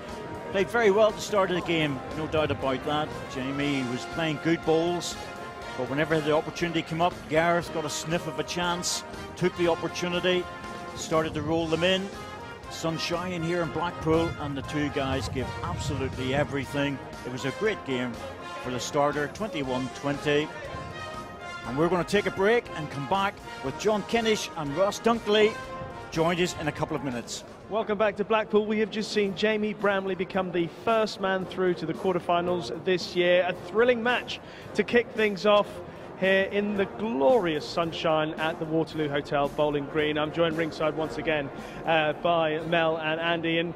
Played very well at the start of the game, no doubt about that. Jamie was playing good balls, but whenever the opportunity came up, Gareth got a sniff of a chance, took the opportunity, started to roll them in. Sun shining here in Blackpool, and the two guys give absolutely everything. It was a great game for the starter, 21-20. And we're going to take a break and come back with John Kinnish and Ross Dunkley. Join us in a couple of minutes. Welcome back to Blackpool. We have just seen Jamie Bramley become the first man through to the quarterfinals this year. A thrilling match to kick things off here in the glorious sunshine at the Waterloo Hotel, Bowling Green. I'm joined ringside once again by Mel and Andy. And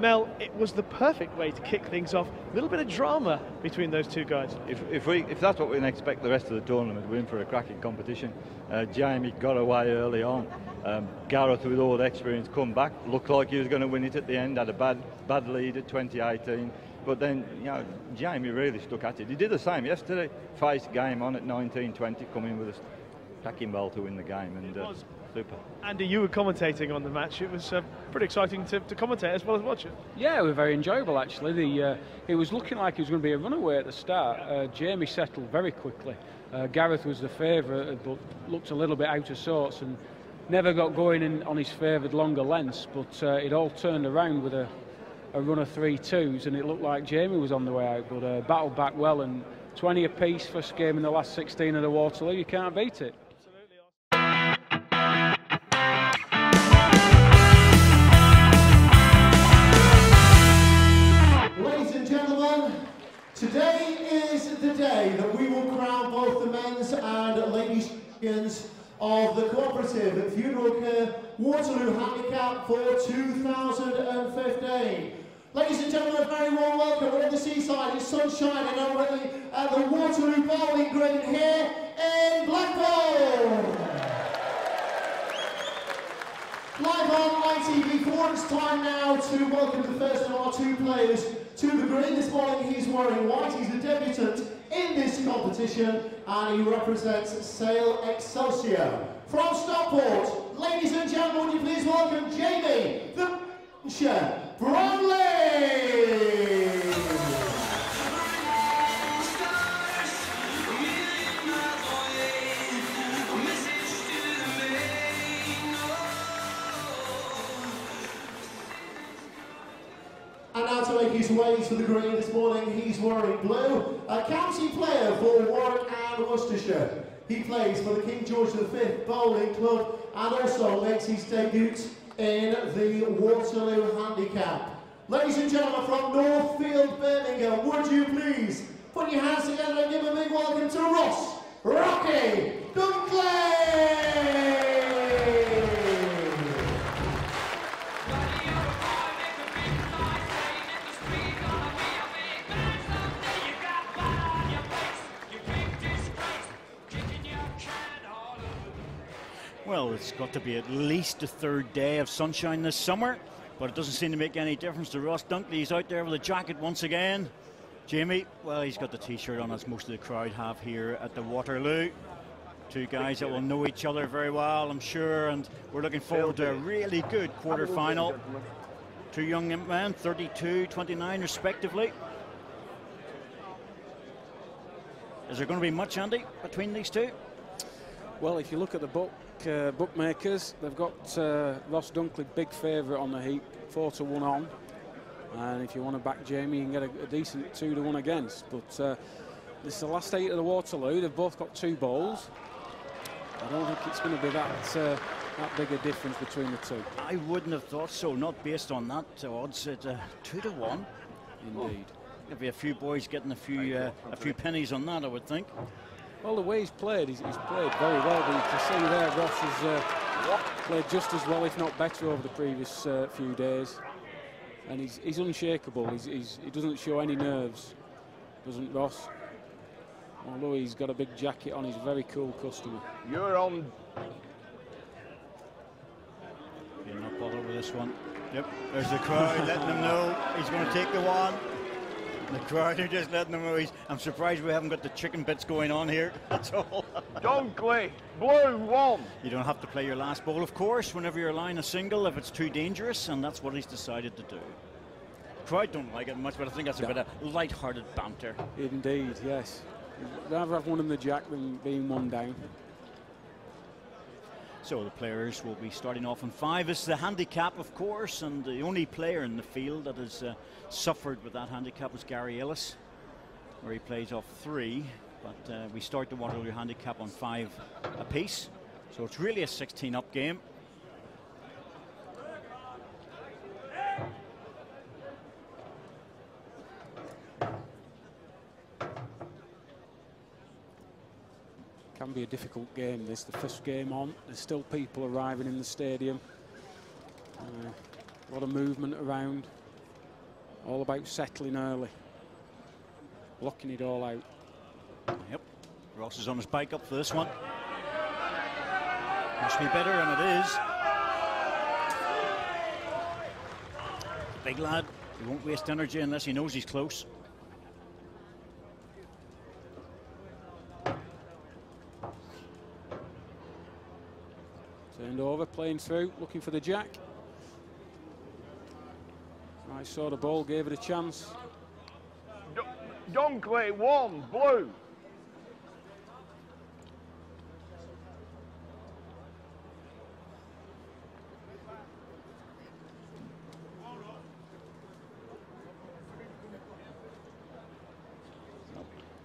Mel, it was the perfect way to kick things off. A little bit of drama between those two guys. If that's what we can expect the rest of the tournament, we're in for a cracking competition. Jamie got away early on. Gareth, with all the experience, come back. Looked like he was going to win it at the end. Had a bad lead at 2018. But then, you know, Jamie really stuck at it. He did the same yesterday. Faced game on at 19-20, coming with a cracking ball to win the game. And super. Andy, you were commentating on the match. It was pretty exciting to commentate as well as watch it. Yeah, it was very enjoyable actually. It was looking like it was going to be a runaway at the start. Jamie settled very quickly. Gareth was the favourite, but looked a little bit out of sorts and never got going on his favoured longer lengths. But it all turned around with a run of 3-2s, and it looked like Jamie was on the way out, but battled back well, and 20 apiece, first game in the last 16 of the Waterloo. You can't beat it. Ladies and gentlemen, today is the day that we will crown both the men's and ladies' champions of the Cooperative Funeral Care Waterloo Handicap for 2015. Ladies and gentlemen, a very warm welcome. We're at the seaside, it's sunshine and already at the Waterloo Bowling Green here in Blackpool. Live on ITV4, it's time now to welcome the first of our two players to the green. This morning he's wearing white, he's a debutant in this competition and he represents Sale Excelsior. From Stockport, ladies and gentlemen, would you please welcome Jamie the Bramley. And now to make his way to the green this morning, he's wearing blue, a county player for Warwick and Worcestershire. He plays for the King George V Bowling Club and also makes his debut in the Waterloo Handicap. Ladies and gentlemen, from Northfield, Birmingham, would you please put your hands together and give a big welcome to Ross Dunkley! Well, it's got to be at least the third day of sunshine this summer, but it doesn't seem to make any difference to Ross Dunkley. He's out there with a jacket once again. Jamie, well, he's got the t-shirt on as most of the crowd have here at the Waterloo. Two guys that will know each other very well, I'm sure, and we're looking forward to a really good quarter-final. Two young men, 32, 29 respectively. Is there going to be much, Andy, between these two? Well, if you look at the bookmakers, they've got Ross Dunkley, big favourite on the heap, 4-1 on. And if you want to back Jamie, you can get a decent 2-1 against. But this is the last 8 of the Waterloo. They've both got 2 bowls. I don't think it's going to be that big a difference between the two. I wouldn't have thought so, not based on that odds at 2-1. Indeed. There'll be a few boys getting a few pennies on that, I would think. Well, the way he's played very well. But you can see there, Ross has played just as well, if not better, over the previous few days. And he's unshakable. He doesn't show any nerves, doesn't Ross? Although he's got a big jacket on, he's a very cool customer. You're on. You're not bothered with this one. Yep, there's the crowd letting him know he's going to take the one. The crowd are just letting him know I'm surprised we haven't got the chicken bits going on here at all. Dunkley, blue 1. You don't have to play your last ball, of course, whenever you're line a single if it's too dangerous, and that's what he's decided to do. The crowd don't like it much, but I think that's a bit of light-hearted banter. Indeed, yes. Rather have one in the jack than being one down. So the players will be starting off on 5. This is the handicap, of course, and the only player in the field that has suffered with that handicap is Gary Ellis, where he plays off 3. But we start the Waterloo handicap on 5 apiece. So it's really a 16-up game. Can be a difficult game, this, the first game on. There's still people arriving in the stadium. A lot of movement around. All about settling early. Blocking it all out. Yep. Ross is on his bike up for this one. Must be better, and it is. Big lad. He won't waste energy unless he knows he's close. Turned over, playing through, looking for the jack. Nice sort of ball, gave it a chance. Dunkley 1, blue.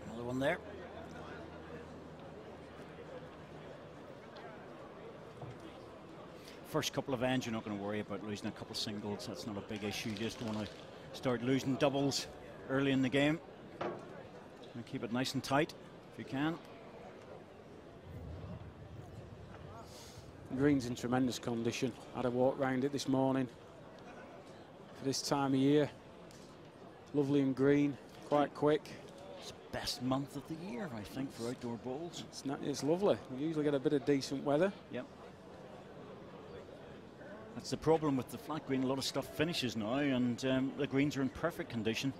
Another one there. First couple of ends, you're not going to worry about losing a couple of singles. That's not a big issue. You just want to start losing doubles early in the game. And keep it nice and tight if you can. The green's in tremendous condition. Had a walk round it this morning. For this time of year, lovely and green, quite quick. It's the best month of the year, I think, for outdoor bowls. It's lovely. We usually get a bit of decent weather. Yep. That's the problem with the flat green. A lot of stuff finishes now, and the greens are in perfect condition.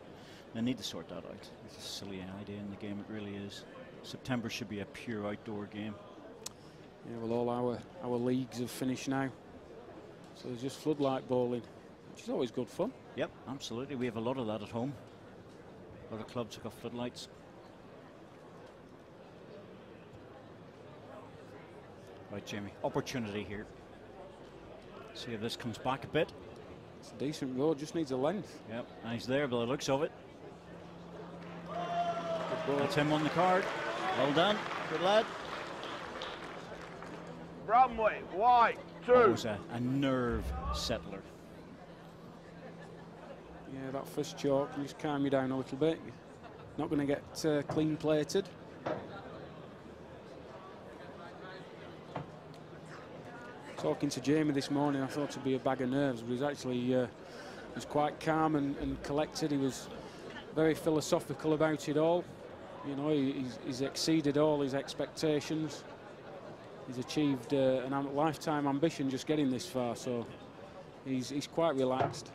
They need to sort that out. It's a silly idea in the game, it really is. September should be a pure outdoor game. Yeah, well, all our leagues have finished now. So there's just floodlight bowling, which is always good fun. Yep, absolutely. We have a lot of that at home. A lot of clubs have got floodlights. Right, Jamie, opportunity here. See if this comes back a bit. It's a decent road, just needs a length. Yep, and he's there by the looks of it. That's him on the card. Well done, good lad. Bramley, white, 2. That was a nerve settler. Yeah, that first chalk can just calm you down a little bit. Not going to get clean plated. Talking to Jamie this morning, I thought it'd be a bag of nerves, but he's actually was quite calm and collected. He was very philosophical about it all. You know, he's exceeded all his expectations. He's achieved a lifetime ambition just getting this far, so he's quite relaxed.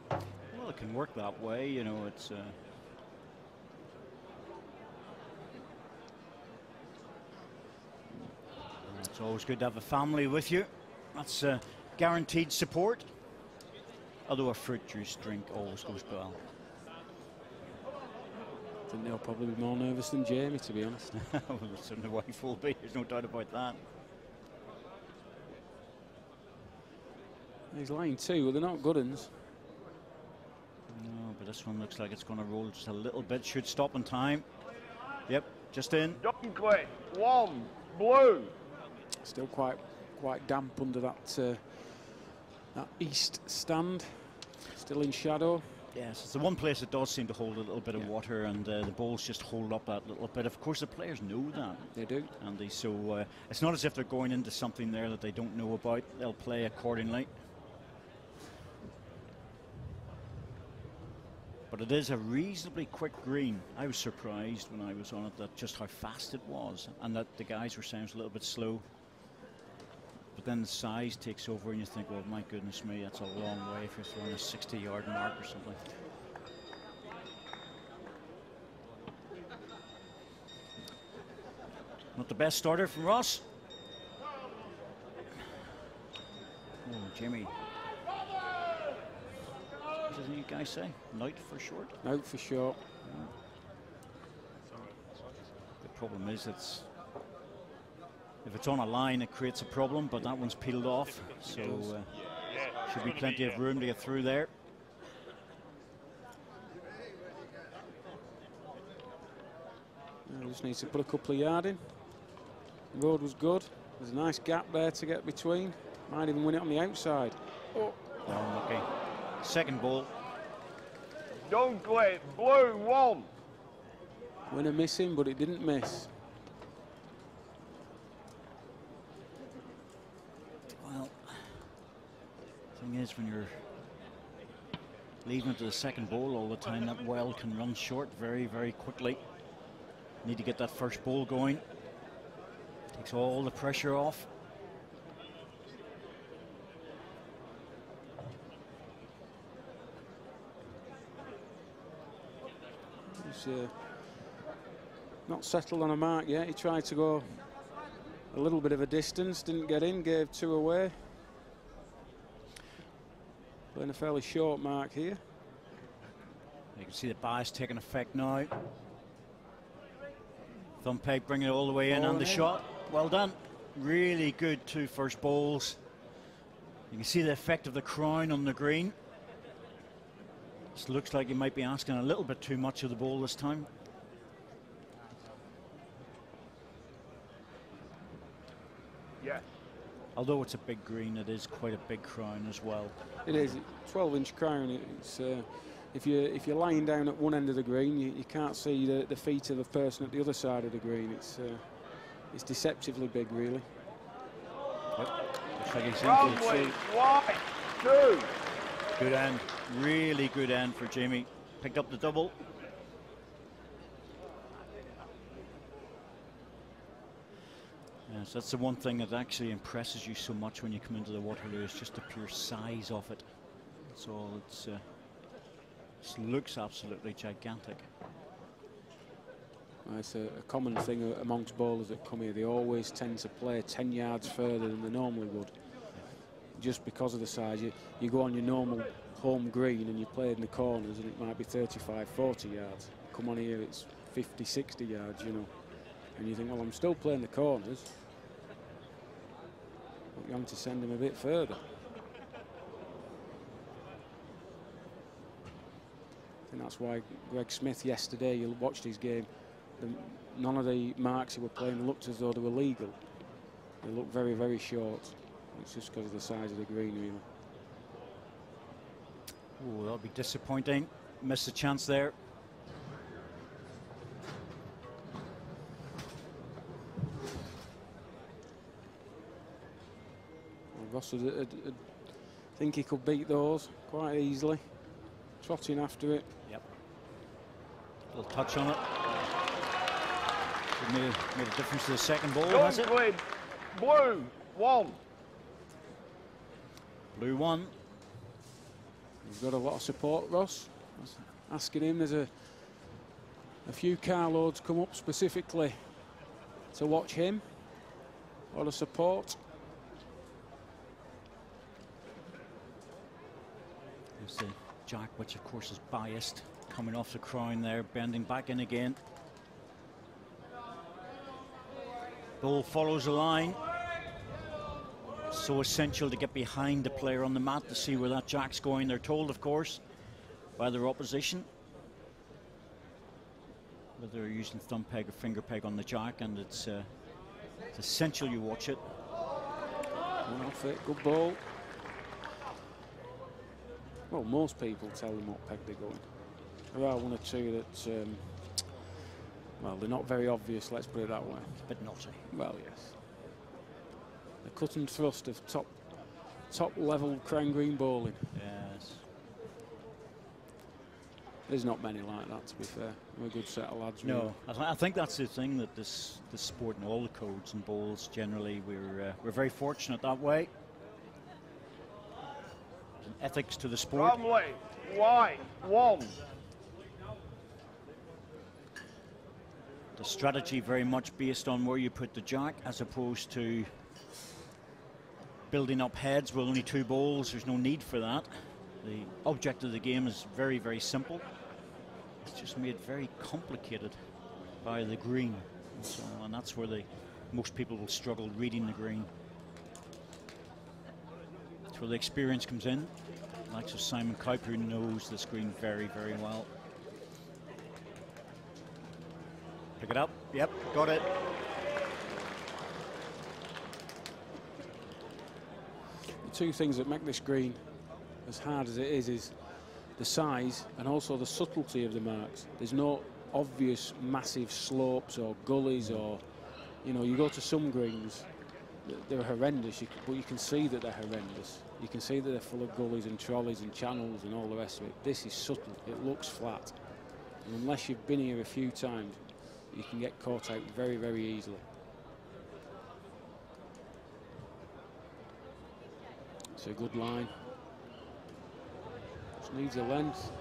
Well, it can work that way, you know. It's always good to have a family with you. That's guaranteed support. Although a fruit juice drink always goes well. I think they'll probably be more nervous than Jamie, to be honest. Well, so the wife will be, there's no doubt about that. He's line 2, well, they're not good uns. No, but this one looks like it's going to roll just a little bit. Should stop in time. Yep, just in. Dunkley, 1, blue. Still quite damp under that east stand. Still in shadow. Yes, it's the one place that does seem to hold a little bit of water, and the balls just hold up that little bit. Of course, the players know that. They do. Andy, so it's not as if they're going into something there that they don't know about. They'll play accordingly. But it is a reasonably quick green. I was surprised when I was on it that just how fast it was, and that the guys were saying it was a little bit slow. but then the size takes over and you think, well, my goodness me, that's a long way if you're throwing a 60-yard mark or something. Not the best starter from Ross. Oh, Jamie. What does you guys say? Out for short? Out for short. Yeah. The problem is if it's on a line, it creates a problem, but that one's peeled off, so should be plenty of room to get through there. Just needs to put a couple of yards in. The road was good. There's a nice gap there to get between. Might even win it on the outside. Oh. Okay. Second ball. Dunkley, blue 1. Winner missing, but it didn't miss. Well, the thing is, when you're leaving it to the second ball all the time, that well can run short very, very quickly. Need to get that first ball going. Takes all the pressure off. He's not settled on a mark yet. He tried to go a little bit of a distance, didn't get in, gave 2 away. Playing a fairly short mark here. You can see the bias taking effect now. Thumb peg bringing it all the way in and the shot. Well done. Really good 2 first balls. You can see the effect of the crown on the green. This looks like he might be asking a little bit too much of the ball this time. Yes. Although it's a big green, it is quite a big crown as well. It is 12-inch crown. It's if you're lying down at one end of the green, you can't see the feet of the person at the other side of the green. It's deceptively big, really. Bramley, wide 2. Good end, really good end for Jamie. Picked up the double. Yes, that's the one thing that actually impresses you so much when you come into the Waterloo. It's just the pure size of it. That's all. It looks absolutely gigantic. It's a common thing amongst bowlers that come here. They always tend to play 10 yards further than they normally would, just because of the size. You go on your normal home green and you play in the corners and it might be 35, 40 yards. Come on here, it's 50, 60 yards, you know. And you think, well, I'm still playing the corners, but you're having to send them a bit further. I think that's why Greg Smith yesterday, you watched his game, none of the marks he were playing looked as though they were legal. They looked very, very short. It's just because of the size of the green, really. Oh, that'll be disappointing. Missed a chance there. Ross would think he could beat those quite easily. Trotting after it. Yep. Little touch on it. Made a difference to the second ball, has it? Blue 1. Blue 1. He's got a lot of support, Ross. Asking him, there's a few carloads come up specifically to watch him. A lot of support. There's the jack, which of course is biased, coming off the crown there, bending back in again. Ball follows the line. So essential to get behind the player on the mat to see where that jack's going. They're told, of course, by their opposition, whether they're using thumb peg or finger peg on the jack, and it's essential you watch it. Off it, good ball. Well, most people tell them what peg they're going. There are one or two that, well, they're not very obvious, let's put it that way. It's a bit naughty. Well, yes. The cut and thrust of top level crown green bowling. Yes. There's not many like that, to be fair. We're a good set of lads. No, I think that's the thing, that this sport and all the codes and bowls generally, we're very fortunate that way. There's an ethics to the sport. Bromley, white, 1. The strategy very much based on where you put the jack, as opposed to building up heads with only 2 bowls. There's no need for that. The object of the game is very, very simple. It's just made very complicated by the green, and that's where most people will struggle reading the green. That's where the experience comes in. Like Simon Cuyp, who knows this green very, very well. Pick it up. Yep, got it. The 2 things that make this green as hard as it is the size and also the subtlety of the marks. There's no obvious massive slopes or gullies, or, you know, you go to some greens, they're horrendous, but you can see that they're horrendous. You can see that they're full of gullies and trolleys and channels and all the rest of it. This is subtle, it looks flat. And unless you've been here a few times, you can get caught out very, very easily. It's a good line. Just needs a length.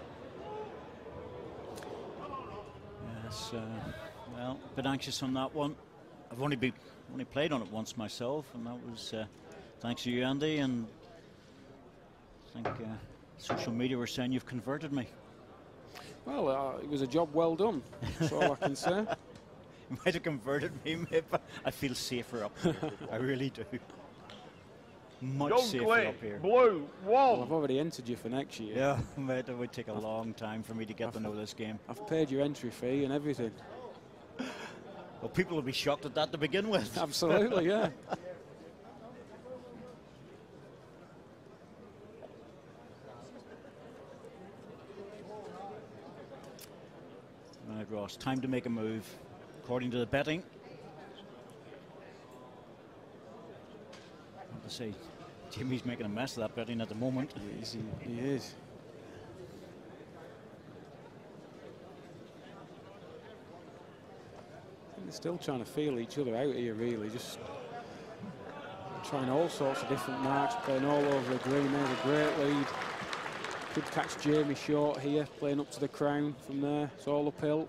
Yes, well, a bit anxious on that one. I've only played on it once myself, and that was thanks to you, Andy, and I think social media were saying you've converted me. Well, it was a job well done. That's all I can say. You might have converted me, mate, but I feel safer up here. I really do. Much safer up here. Blue, 1. Well, I've already entered you for next year. Yeah, mate, it would take a long time for me to get to know this game. I've paid your entry fee and everything. Well, people will be shocked at that to begin with. Absolutely, yeah. Right, Ross, time to make a move, according to the betting. I have to say, Jimmy's making a mess of that betting at the moment. He is. They're still trying to feel each other out here, really. Just trying all sorts of different marks, playing all over the green. There's a great lead. Could catch Jamie short here, playing up to the crown from there. It's all uphill.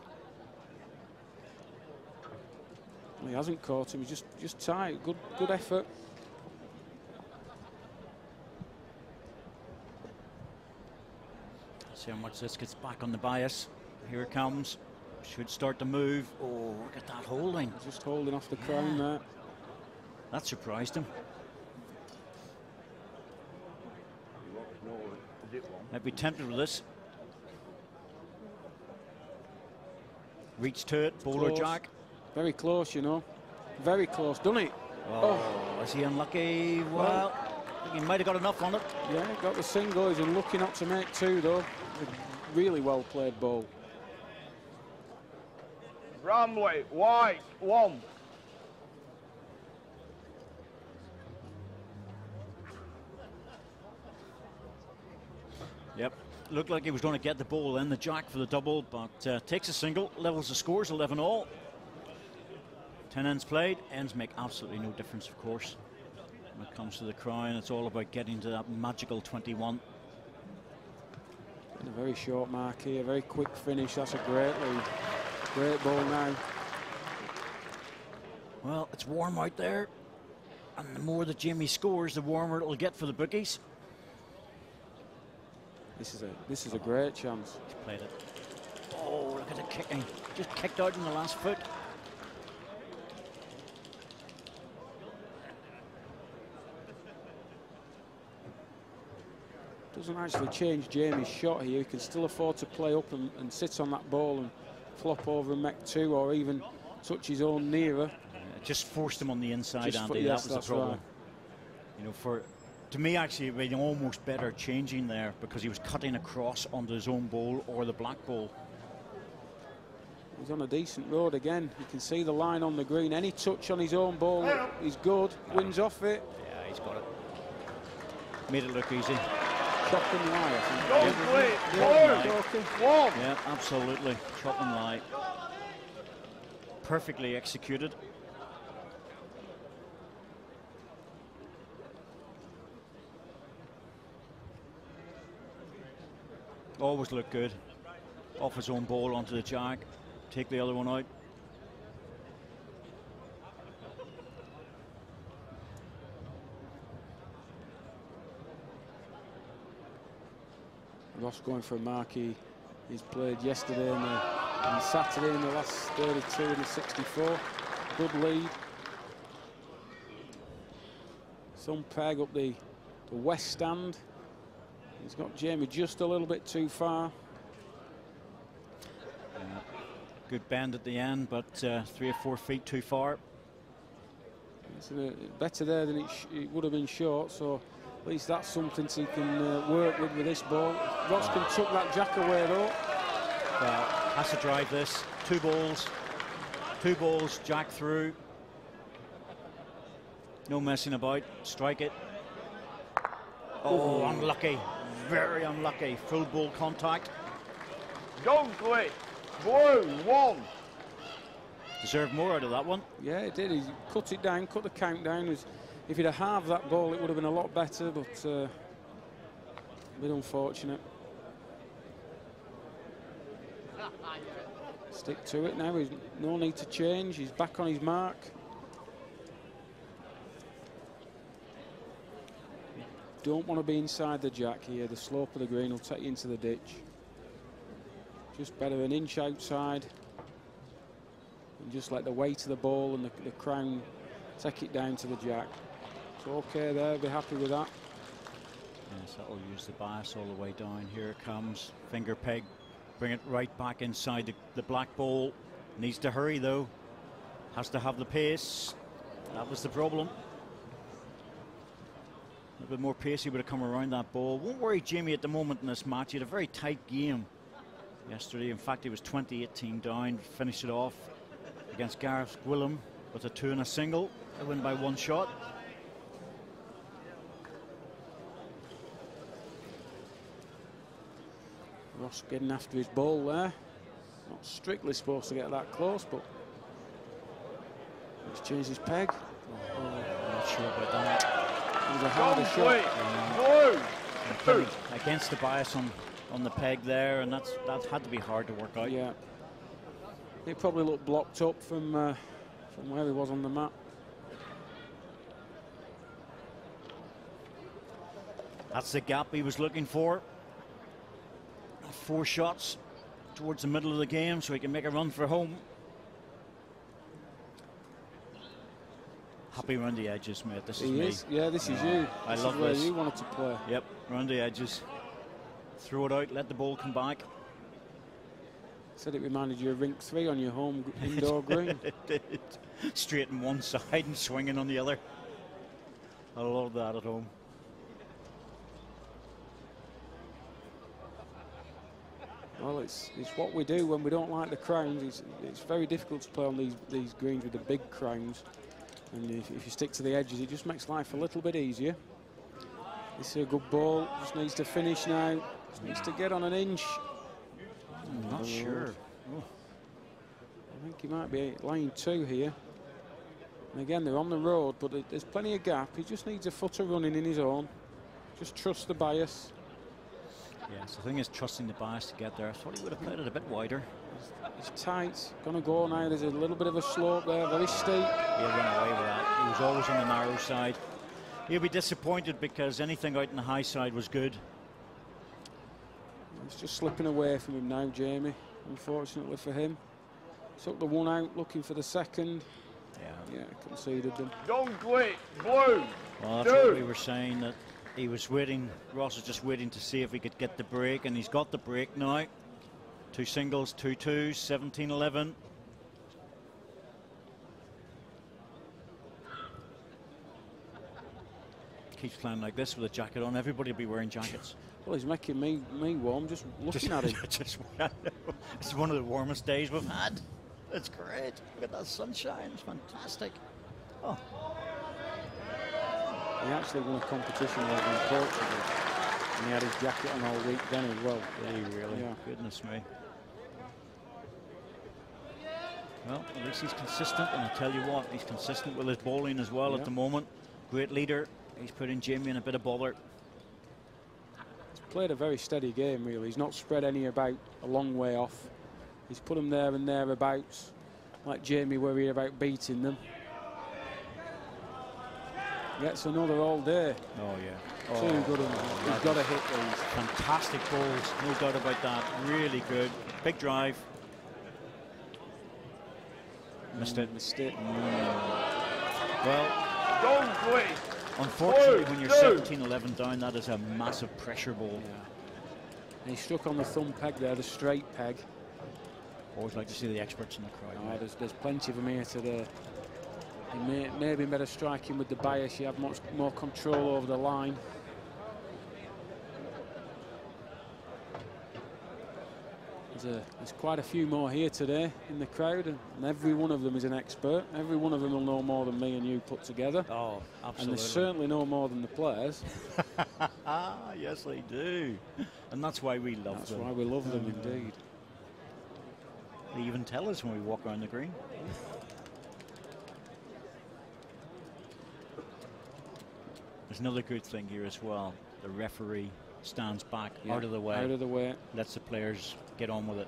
Well, he hasn't caught him. He's just tight. Good effort. See how much this gets back on the bias. Here it comes. Should start to move. Oh, look at that holding. Just holding off the crown there. That surprised him. I'd be tempted with this. Reach to it, bowler jack. Very close, you know. Very close, done it? Oh, is he unlucky? Well, I think he might have got enough on it. Yeah, got the single. He's unlucky not to make 2, though. Really well played ball. Bramley, white, 1. Yep, looked like he was going to get the ball in, the jack for the double, but takes a single, levels the scores, 11-all. 10 ends played, ends make absolutely no difference, of course. When it comes to the crown, it's all about getting to that magical 21. And a very short mark here, very quick finish. That's a great lead. Great ball now. Well, it's warm out there, and the more that Jamie scores, the warmer it'll get for the bookies. This is a great chance. He's played it. Oh, look at the kicking. Just kicked out in the last foot. Doesn't actually change Jamie's shot here. He can still afford to play up and sit on that ball and flop over and make 2, or even touch his own nearer. It just forced him on the inside, Andy. Yes, that was the problem. Right. You know, to me, actually, it would be almost better changing there, because he was cutting across onto his own bowl or the black ball. He's on a decent road again. You can see the line on the green. Any touch on his own ball is good. Wins off it. Yeah, he's got it. Made it look easy. chop and lie, I think. Dunkley, blue, one. Yeah, absolutely. Chop and lie. Perfectly executed. Always look good. Off his own ball onto the jack. Take the other one out. Ross going for a mark he's played yesterday and Saturday in the last 32 and the 64. Good lead. Some peg up the west stand. He's got Jamie just a little bit too far. Yeah. Good bend at the end, but 3 or 4 feet too far. It's better there than it would have been short, so at least that's something he can work with this ball. Ross can tuck that jack away though. Well, has to drive this. 2 balls, jack through. No messing about. Strike it. Oh, unlucky. Very unlucky. Full ball contact. Dunkley, blue, one. Deserved more out of that one. Yeah, it did. He cut it down, cut the count down. If he'd have halved that ball, it would have been a lot better, but a bit unfortunate. Stick to it now. There's no need to change. He's back on his mark. Don't want to be inside the jack here. The slope of the green will take you into the ditch. Just better an inch outside and just let the weight of the ball and the crown take it down to the jack. It's okay there, be happy with that. Yes, that will use the bias all the way down. Here it comes. Finger peg. Bring it right back inside the black ball. Needs to hurry though. Has to have the pace. That was the problem. A bit more pace, he would have come around that ball. Won't worry Jamie at the moment in this match. He had a very tight game yesterday. In fact, he was 20-18 down. Finished it off against Gareth Gwilliam with a 2 and a single. They win by 1 shot. Ross getting after his ball there. Not strictly supposed to get that close, but he's changed his peg. Oh, I'm not sure about that. It was a harder shot. Blue, Against the bias on the peg there, and that had to be hard to work out. Yeah. It probably looked blocked up from where he was on the mat. That's the gap he was looking for. 4 shots towards the middle of the game so he can make a run for home. Happy around the edges, mate. This is me. Yeah, this is you. I this love is where this. you wanted to play. Yep, around the edges. Throw it out, let the ball come back. Said it reminded you of rink 3 on your home indoor green. It did. Straight on one side and swinging on the other. I love that at home. Well, it's what we do when we don't like the crowns. It's very difficult to play on these greens with the big crowns. And if you stick to the edges, it just makes life a little bit easier. This is a good ball. Just needs to finish now. Just needs to get on an inch. I'm not sure. Oh. I think he might be line 2 here. And again, they're on the road, but there's plenty of gap. He just needs a footer running in his own. Just trust the bias. Yes, the thing is trusting the bias to get there. I thought he would have played it a bit wider. It's tight. Gonna go now. There's a little bit of a slope there, very steep. He'll run away with that. He was always on the narrow side. He'll be disappointed because anything out in the high side was good. It's just slipping away from him now, Jamie, unfortunately for him. Took the 1 out, looking for the second. Yeah, conceded them. Dunkley, blue, Well, that's what we were saying, that he was waiting, Ross was just waiting to see if he could get the break, and he's got the break now. 2 singles, 2-2s, 17-11. Keeps playing like this with a jacket on. Everybody will be wearing jackets. Well, he's making me warm just looking at him. It's one of the warmest days we've had. It's great. Look at that sunshine. It's fantastic. Oh. He actually won a competition over in Portugal And he had his jacket on all week then as well. Did he really? Yeah. Goodness me. Well, at least he's consistent, and I tell you what, he's consistent with his bowling as well at the moment. Great leader. He's putting Jamie in a bit of bother. He's played a very steady game, really. He's not spread any about a long way off. He's put them there and thereabouts, like Jamie worried about beating them. Gets another all day. Oh, yeah. Too good. He's got to hit these. Fantastic balls, no doubt about that. Really good. Big drive. Missed it. Missed it. Well, Dunkley. unfortunately, when you're 17-11 down, that is a massive pressure ball. Yeah. And he struck on the thumb peg there, the straight peg. Always like to see the experts in the crowd. Oh, there's plenty of them here today. He maybe better striking with the bias. You have much more control over the line. There's quite a few more here today in the crowd, and every one of them is an expert. Every one of them will know more than me and you put together. Oh, absolutely. And they certainly know more than the players. Yes, they do. And that's why we love them. That's why we love them, indeed. They even tell us when we walk around the green. There's another good thing here as well. The referee stands back, out of the way. Out of the way. Lets the players get on with it.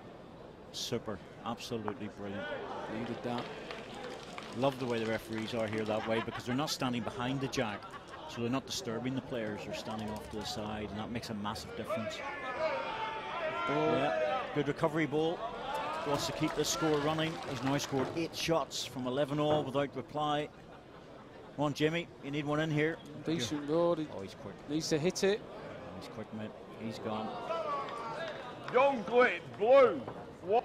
Super. Absolutely brilliant. Needed that. Love the way the referees are here that way, because they're not standing behind the jack, so they're not disturbing the players. They're standing off to the side, and that makes a massive difference. Yeah, good recovery ball. Wants to keep this score running. He's now scored 8 shots from 11 all without reply. Come on, Jimmy, you need one in here. Decent goal. Oh, he's quick. Needs to hit it. He's quick, mate. He's gone. Dunkley, blue. 1.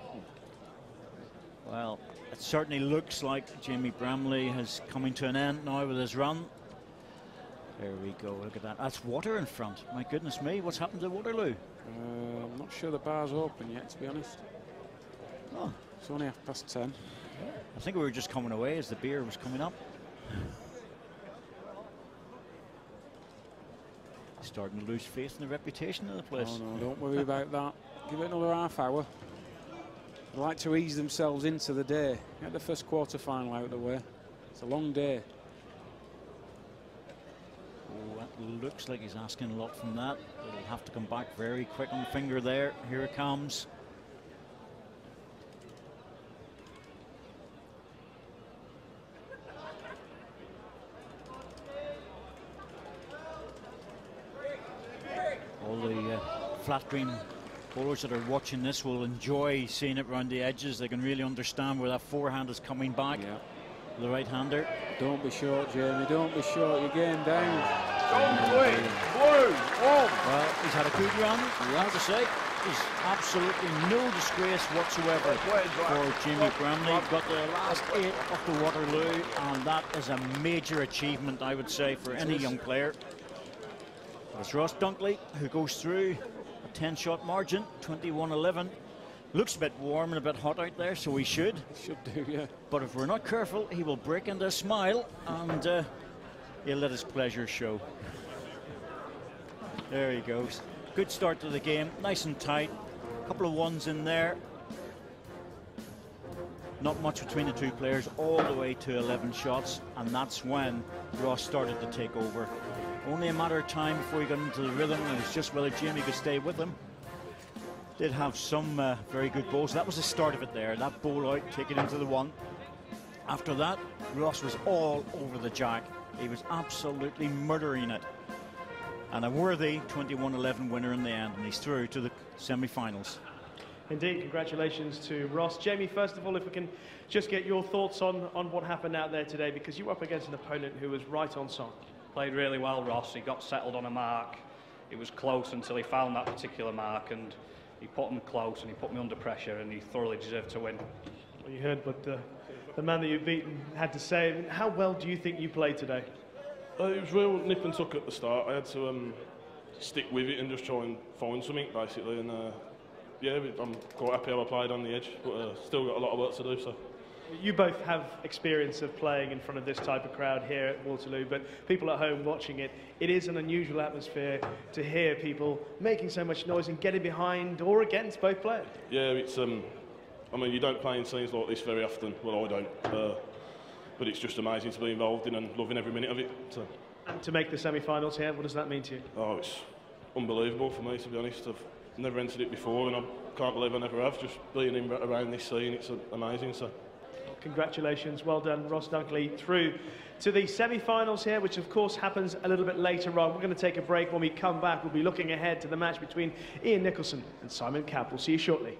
Well, it certainly looks like Jamie Bramley has coming to an end now with his run. There we go. Look at that. That's water in front. My goodness me. What's happened to Waterloo? I'm not sure the bar's open yet, to be honest. Oh, it's only 10:30. I think we were just coming away as the beer was coming up. Starting to lose faith in the reputation of the place. Oh no, don't worry about that. Give it another half hour. They like to ease themselves into the day. Get the first quarter final out of the way. It's a long day. Oh, that looks like he's asking a lot from that. It'll have to come back very quick on the finger there. Here it comes. All the flat green bowlers that are watching this will enjoy seeing it around the edges. They can really understand where that forehand is coming back. Yeah. The right-hander. Don't be short, Jamie. Don't be short. You're getting down. Dunkley, blue. 1. Well, he's had a good run. I have to say, there's absolutely no disgrace whatsoever for Jamie Bramley. Got the last 8 of the Waterloo, and that is a major achievement, I would say, for any young player. It's Ross Dunkley who goes through a 10-shot margin, 21-11. Looks a bit warm and a bit hot out there, so he should. Should do, yeah. But if we're not careful, he will break into a smile, and he'll let his pleasure show. There he goes. Good start to the game, nice and tight. A couple of ones in there. Not much between the two players, all the way to 11 shots, and that's when Ross started to take over. Only a matter of time before he got into the rhythm, and it's just whether Jamie could stay with him. Did have some very good bowls. That was the start of it there. That bowl out, take it into the 1. After that, Ross was all over the jack. He was absolutely murdering it. And a worthy 21-11 winner in the end, and he's through to the semi-finals. Indeed, congratulations to Ross. Jamie, first of all, if we can just get your thoughts on what happened out there today, because you were up against an opponent who was right on song. Played really well, Ross. He got settled on a mark. It was close until he found that particular mark, and he put him close and he put me under pressure, and he thoroughly deserved to win. Well, you heard what the man that you've beaten had to say. I mean, how well do you think you played today? It was real nip and tuck at the start. I had to stick with it and just try and find something, basically. And yeah, I'm quite happy how I played on the edge, but still got a lot of work to do. So You both have experience of playing in front of this type of crowd here at Waterloo, but people at home watching it, it is an unusual atmosphere to hear people making so much noise and getting behind or against both players. Yeah, it's I mean, you don't play in scenes like this very often. Well, I don't. But it's just amazing to be involved in and loving every minute of it. So. And to make the semi-finals here, what does that mean to you? Oh, it's unbelievable for me, to be honest. I've never entered it before, and I can't believe I never have. Just being around this scene, it's amazing. So. Congratulations, well done, Ross Dunkley, through to the semi-finals here, which of course happens a little bit later on. We're going to take a break. When we come back, we'll be looking ahead to the match between Ian Nicholson and Simon Capp. We'll see you shortly.